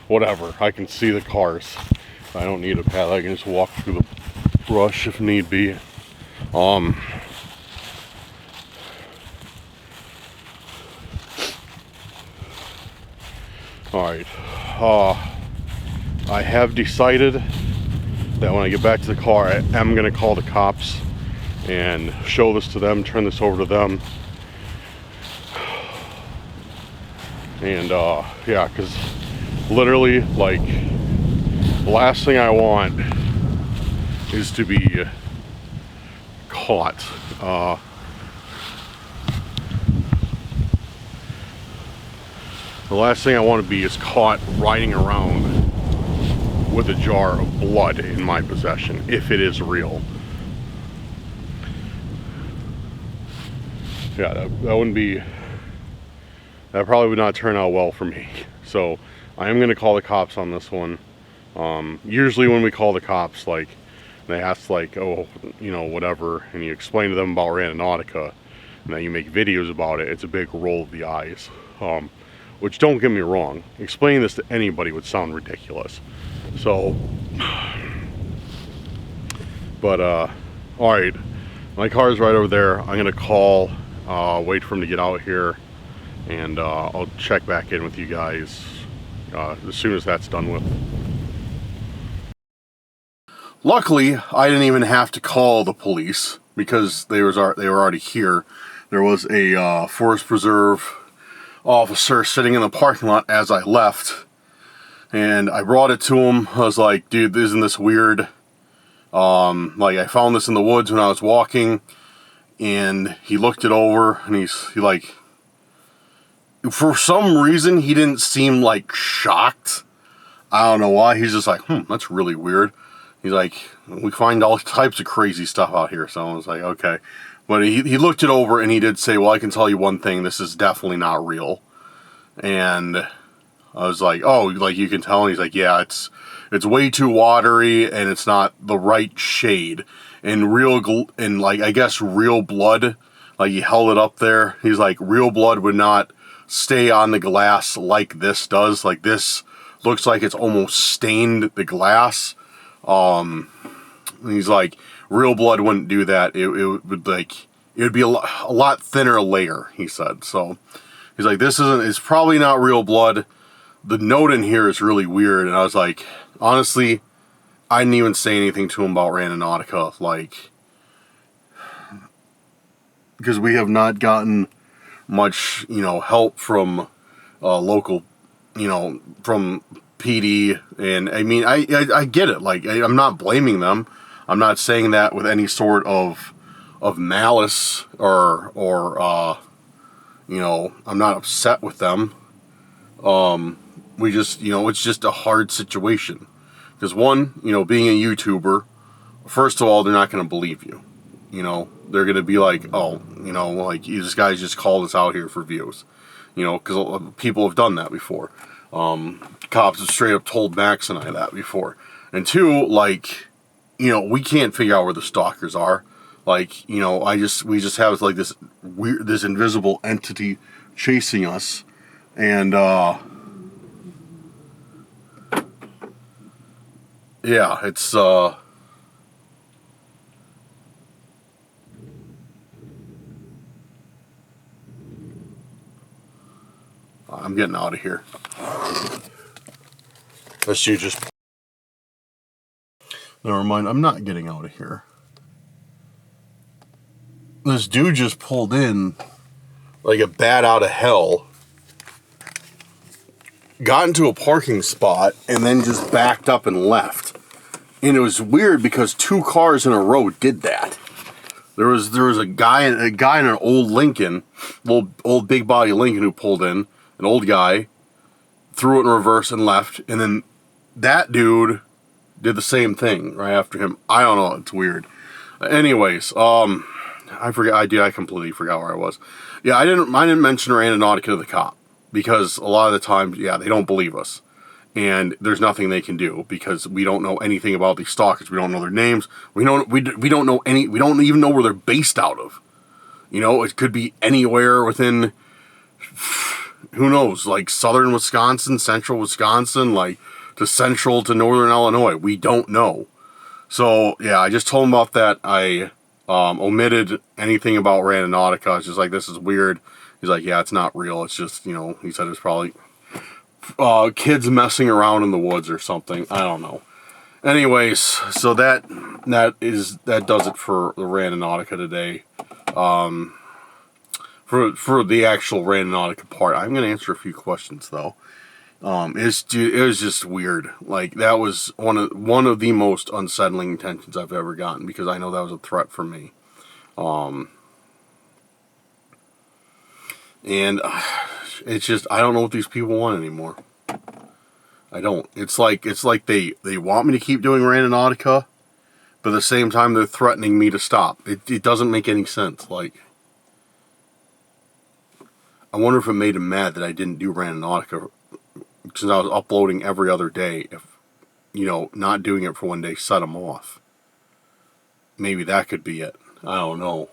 Whatever, I can see the cars. I don't need a path, I can just walk through the brush if need be. Alright, I have decided that when I get back to the car, I am going to call the cops and show this to them, turn this over to them. And yeah, because literally, like, the last thing I want is to be caught. The last thing I want to be is caught riding around with a jar of blood in my possession, if it is real. Yeah, that wouldn't be, that probably would not turn out well for me. So I am going to call the cops on this one. Usually when we call the cops, like, they ask, like, oh, you know, whatever, and you explain to them about Randonautica, and then you make videos about it, it's a big roll of the eyes. Which, don't get me wrong, explaining this to anybody would sound ridiculous. So, but, alright, my car's right over there. I'm going to call, wait for him to get out here, and I'll check back in with you guys as soon as that's done with. Luckily, I didn't even have to call the police because they were already here. There was a Forest Preserve officer sitting in the parking lot as I left, and I brought it to him. I was like, dude, isn't this weird? Like, I found this in the woods when I was walking, and he looked it over, and he like, for some reason, he didn't seem like shocked. I don't know why. He's just like, that's really weird. He's like, we find all types of crazy stuff out here. So I was like, okay. But he looked it over and he did say, well, I can tell you one thing. This is definitely not real. And I was like, oh, like you can tell? And he's like, yeah, it's way too watery and it's not the right shade. And like, I guess real blood, like he held it up there. He's like, real blood would not stay on the glass like this does. Like, this looks like it's almost stained the glass. He's like, real blood wouldn't do that. It would be a lot thinner layer, he said. So he's like, it's probably not real blood. The note in here is really weird. And I was like, honestly, I didn't even say anything to him about Randonautica, like, because we have not gotten much, help from local you know, from PD, and I mean, I get it. Like, I'm not blaming them. I'm not saying that with any sort of malice or you know, I'm not upset with them. We just, you know, it's just a hard situation. Because one, you know, being a YouTuber, first of all, they're not going to believe you. You know, they're going to be like, oh, you know, like, this guy's just called us out here for views. You know, because people have done that before. Cops have straight up told Max and I that before. And two, like, you know, we can't figure out where the stalkers are. Like, you know, we just have like this weird, this invisible entity chasing us. And, yeah, it's, I'm getting out of here. Unless you just... Never mind, I'm not getting out of here. This dude just pulled in like a bat out of hell, got into a parking spot, and then just backed up and left. And it was weird because 2 cars in a row did that. There was a guy in an old Lincoln, old big body Lincoln, who pulled in, an old guy, threw it in reverse and left, and then that dude did the same thing right after him. I don't know, it's weird. Anyways, I completely forgot where I was. Yeah, I didn't mention Randonautica to the cop because a lot of the times, yeah, they don't believe us. And there's nothing they can do because we don't know anything about these stalkers. We don't know their names. We don't even know where they're based out of. You know, it could be anywhere within, who knows, like southern Wisconsin, central Wisconsin, like to central to northern Illinois. We don't know. So, yeah, I just told him about that. I omitted anything about Randonautica. It's just like, this is weird. He's like, yeah, it's not real. It's just, you know, he said it's probably kids messing around in the woods or something. I don't know. Anyways, so that does it for the Randonautica today. For the actual Randonautica part, I'm going to answer a few questions though. It was just weird. Like, that was one of the most unsettling attentions I've ever gotten because I know that was a threat for me. And it's just, I don't know what these people want anymore. I don't. It's like they want me to keep doing Randonautica, but at the same time they're threatening me to stop. It doesn't make any sense. Like, I wonder if it made them mad that I didn't do Randonautica since I was uploading every other day. If, you know, not doing it for one day set them off. Maybe that could be it. I don't know.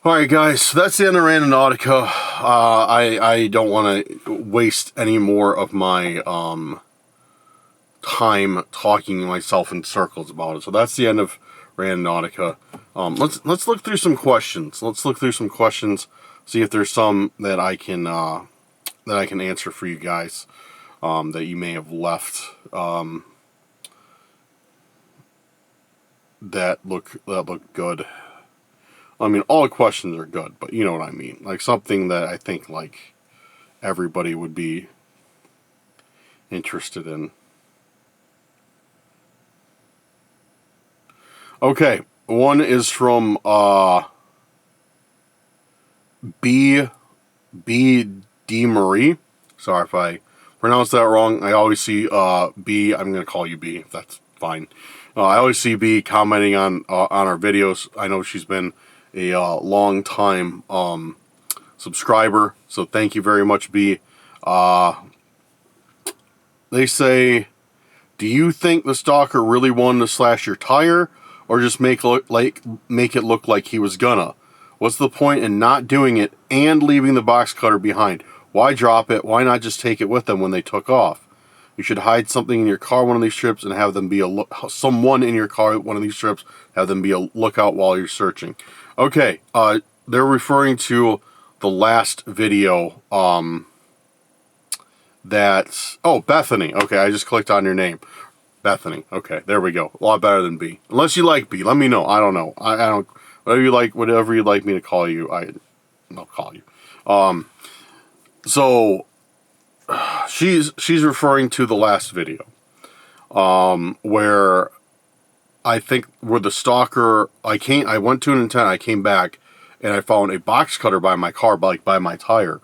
Alright guys, so that's the end of Randonautica. I don't want to waste any more of my time talking myself in circles about it. So that's the end of Randonautica. Let's look through some questions. See if there's some that I can answer for you guys that you may have left that look good. I mean, all the questions are good, but you know what I mean. Like, something that I think, like, everybody would be interested in. Okay, one is from, B. D. Marie. Sorry if I pronounced that wrong. I always see, B. I'm going to call you B, if that's fine. I always see B commenting on our videos. I know she's been a long time subscriber, so thank you very much, B. They say, do you think the stalker really wanted to slash your tire, or just make it look like he was gonna? What's the point in not doing it and leaving the box cutter behind? Why drop it? Why not just take it with them when they took off? You should hide something in your car one of these trips and have them be someone in your car one of these trips, have them be a lookout while you're searching. Okay, they're referring to the last video, oh, Bethany. Okay, I just clicked on your name. Bethany. Okay, there we go. A lot better than B. Unless you like B, let me know. I don't know. I don't, whatever you'd like me to call you, I'll call you. So, she's referring to the last video, where I think where the stalker, I went to an intent, I came back, and I found a box cutter by my car, by my tire.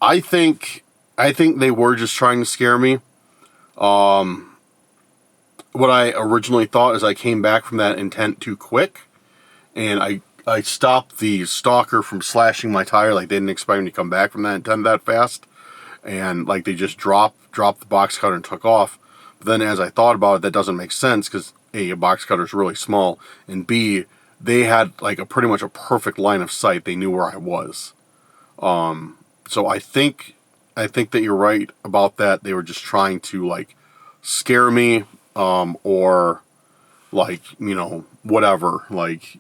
I think they were just trying to scare me. What I originally thought is I came back from that intent too quick, and I stopped the stalker from slashing my tire. Like, they didn't expect me to come back from that intent that fast, and like they just dropped the box cutter and took off. But then as I thought about it, that doesn't make sense, because A, box cutter is really small, and B, they had like pretty much a perfect line of sight. They knew where I was. So I think that you're right about that. They were just trying to like scare me, or like, whatever, like,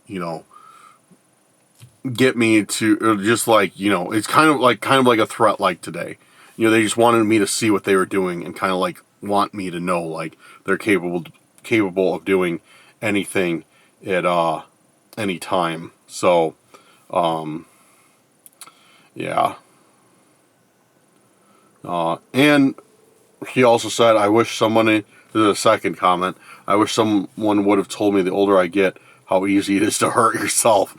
get me to, or just like, it's kind of like a threat, like today. They just wanted me to see what they were doing, and kind of like want me to know like they're capable of doing anything at any time. So yeah. And he also said, I wish someone, this is a second comment, I wish someone would have told me the older I get how easy it is to hurt yourself.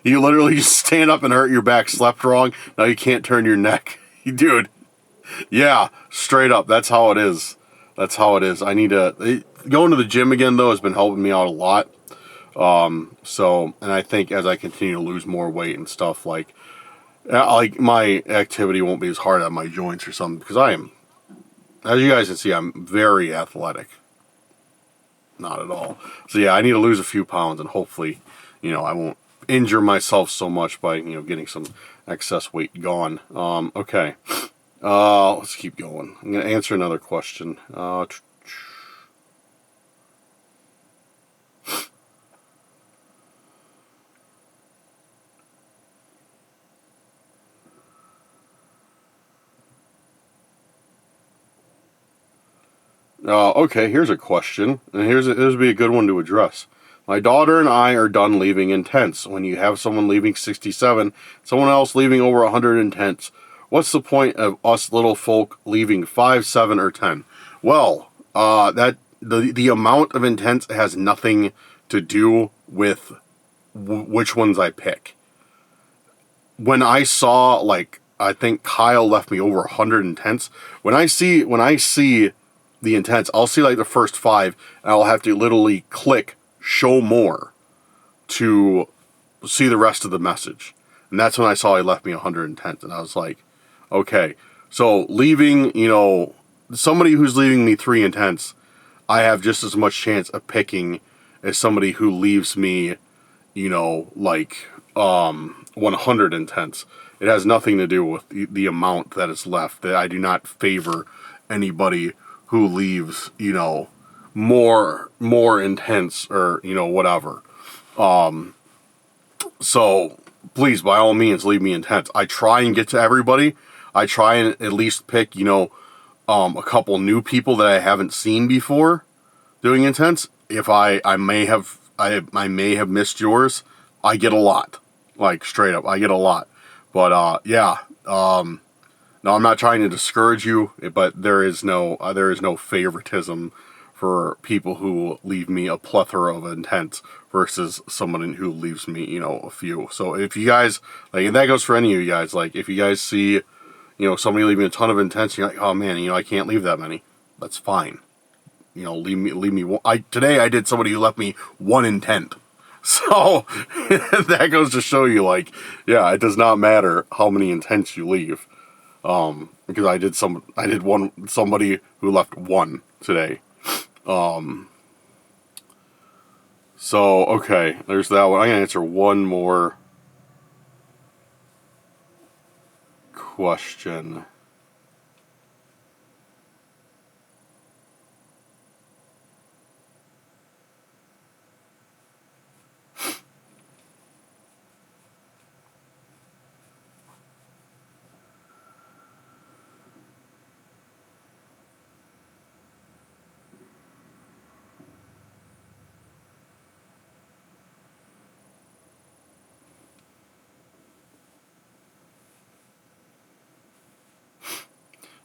You literally just stand up and hurt your back, slept wrong, now you can't turn your neck. Dude, yeah, straight up, that's how it is. That's how it is. I need to, going to the gym again, though, has been helping me out a lot. So, and I think as I continue to lose more weight and stuff, like my activity won't be as hard on my joints or something, because I am, as you guys can see, I'm very athletic. Not at all. So yeah, I need to lose a few pounds, and hopefully, I won't injure myself so much by, getting some excess weight gone. Okay. Let's keep going. I'm going to answer another question. Okay, here's a question, and this would be a good one to address. My daughter and I are done leaving in tents. When you have someone leaving 67, someone else leaving over 100 in tents, what's the point of us little folk leaving 5, 7, or 10? Well, that the amount of intents has nothing to do with which ones I pick. When I saw, like, I think Kyle left me over 100 intents. When I see the intents, I'll see like the first 5, and I'll have to literally click show more to see the rest of the message. And that's when I saw he left me 100 intents, and I was like, okay. So leaving, somebody who's leaving me 3 intents, I have just as much chance of picking as somebody who leaves me, like 100 intents. It has nothing to do with the amount that is left. That I do not favor anybody who leaves, more intense, or, whatever. So please, by all means, leave me intense. I try and get to everybody. I try and at least pick, a couple new people that I haven't seen before doing intense. If I may have missed yours, I get a lot. Like, straight up, I get a lot. But yeah. No, I'm not trying to discourage you, but there is no favoritism for people who leave me a plethora of intents versus someone who leaves me, a few. So if you guys, like, and that goes for any of you guys, like, if you guys see, somebody leaving a ton of intents, you're like, oh man, I can't leave that many. That's fine. Leave me one. Today I did somebody who left me 1 intent. So that goes to show you, like, yeah, it does not matter how many intents you leave. Because I did somebody who left 1 today. So, okay, there's that one. I'm going to answer one more question.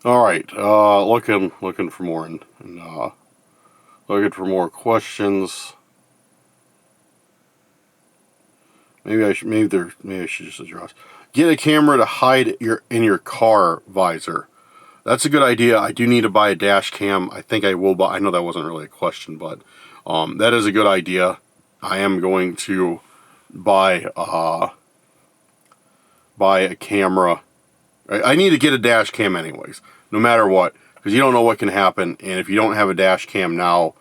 All right, looking for more and looking for more questions. Maybe I should just address. Get a camera to hide in your car visor. That's a good idea. I do need to buy a dash cam. I think I will buy. I know that wasn't really a question, but that is a good idea. I am going to buy a camera. I need to get a dash cam anyways, no matter what, because you don't know what can happen. And if you don't have a dash cam now,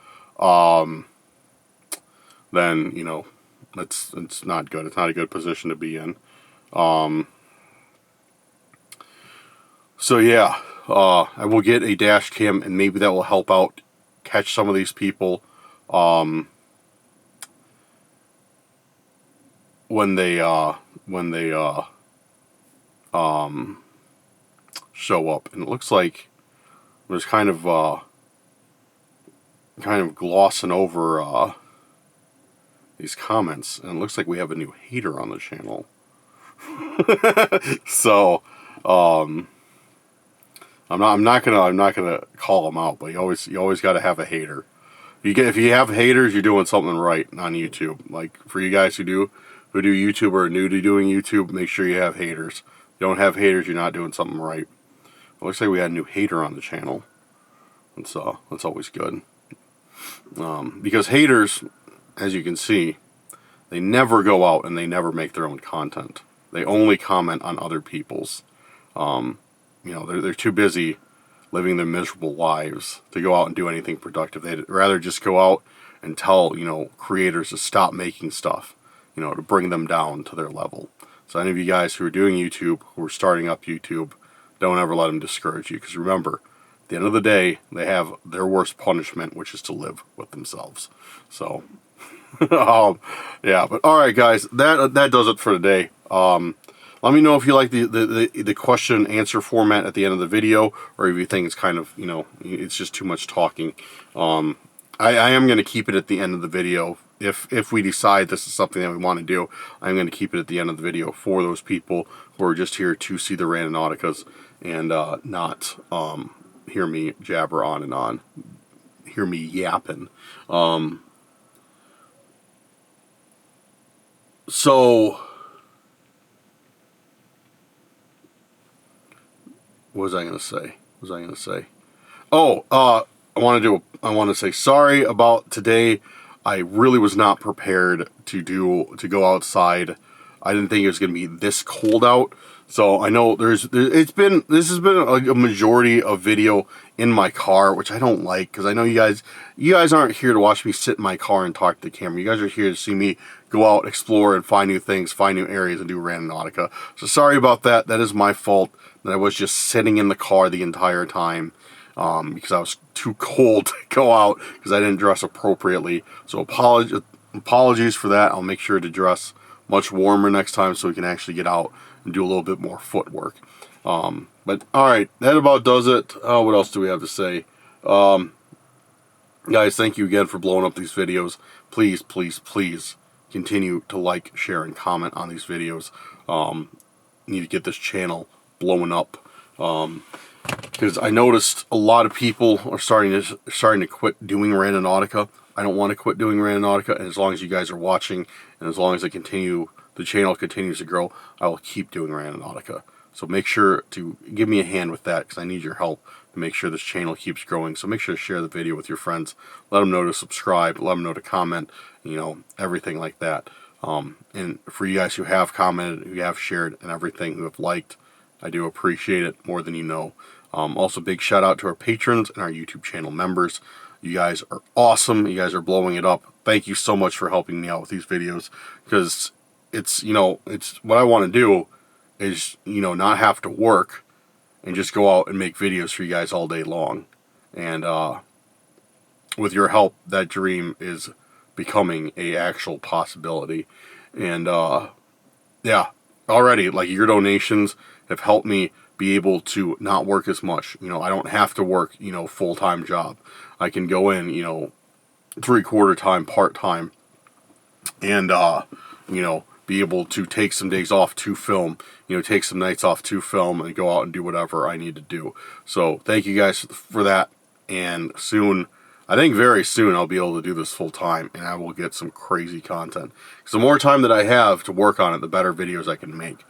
then you know it's not good. It's not a good position to be in. So yeah, I will get a dash cam, and maybe that will help out catch some of these people when they show up. And it looks like there's kind of glossing over these comments, and it looks like we have a new hater on the channel. So I'm not gonna call them out, but you always got to have a hater. If you have haters, you're doing something right on YouTube. Like for you guys who do YouTube or are new to doing YouTube, make sure you have haters. If you don't have haters, you're not doing something right. It looks like we had a new hater on the channel. That's always good. Because haters, as you can see, they never go out and they never make their own content. They only comment on other people's. You know, they're too busy living their miserable lives to go out and do anything productive. They'd rather just go out and tell, you know, creators to stop making stuff, you know, to bring them down to their level. So any of you guys who are doing YouTube, who are starting up YouTube, don't ever let them discourage you, because remember, at the end of the day, they have their worst punishment, which is to live with themselves. So, yeah, but all right, guys, that does it for today. Let me know if you like the question and answer format at the end of the video, or if you think it's kind of, you know, it's just too much talking. I am going to keep it at the end of the video. If we decide this is something that we want to do, I'm going to keep it at the end of the video for those people who are just here to see the Randonauticas and not hear me jabber on and on, hear me yapping. So, what was I going to say? Oh, I want to say sorry about today. I really was not prepared to go outside. I didn't think it was going to be this cold out. So I know this has been a majority of video in my car, which I don't like, because I know you guys aren't here to watch me sit in my car and talk to the camera. You guys are here to see me go out, explore, and find new things, find new areas, and do Randonautica. So sorry about that. That is my fault that I was just sitting in the car the entire time. Because I was too cold to go out because I didn't dress appropriately. So apologies for that. I'll make sure to dress much warmer next time so we can actually get out and do a little bit more footwork. But alright, that about does it. What else do we have to say? Guys, thank you again for blowing up these videos. Please, please, please continue to like, share, and comment on these videos. Need to get this channel blowing up. Because I noticed a lot of people are starting to quit doing Randonautica. I don't want to quit doing Randonautica, and as long as you guys are watching, and as long as the channel continues to grow, I will keep doing Randonautica. So make sure to give me a hand with that, because I need your help to make sure this channel keeps growing. So make sure to share the video with your friends. Let them know to subscribe. Let them know to comment. You know, everything like that. And for you guys who have commented, who have shared, and everything, who have liked, I do appreciate it more than you know. Also, big shout out to our patrons and our YouTube channel members. You guys are awesome. You guys are blowing it up. Thank you so much for helping me out with these videos, because it's what I want to do is, you know, not have to work and just go out and make videos for you guys all day long. And with your help, that dream is becoming a actual possibility. And yeah, already, like, your donations have helped me be able to not work as much. You know, I don't have to work, you know, full-time job. I can go in, you know, 3/4 time, part-time, and you know, be able to take some days off to film, take some nights off to film and go out and do whatever I need to do. So thank you guys for that. And soon, I think very soon, I'll be able to do this full time and I will get some crazy content. Because the more time that I have to work on it, the better videos I can make.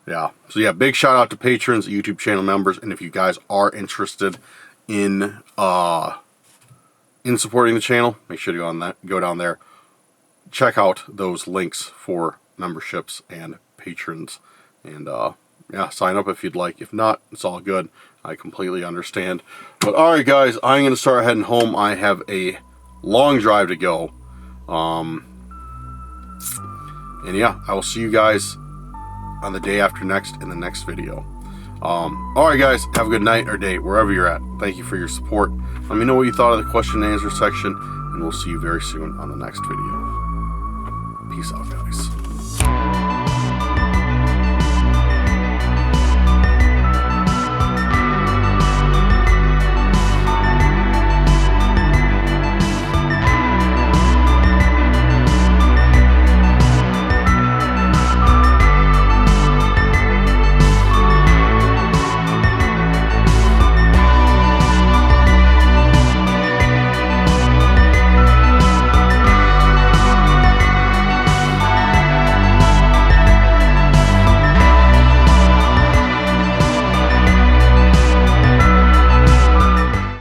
Yeah. So yeah, big shout out to patrons, YouTube channel members, and if you guys are interested in supporting the channel, make sure to go down there. Check out those links for memberships and patrons, and yeah, sign up if you'd like. If not, it's all good. I completely understand. But all right, guys, I'm gonna start heading home. I have a long drive to go. And yeah, I will see you guys on the day after next in the next video. All right, guys, have a good night or day wherever you're at. Thank you for your support. Let me know what you thought of the question and answer section, and we'll see you very soon on the next video. Peace out, guys.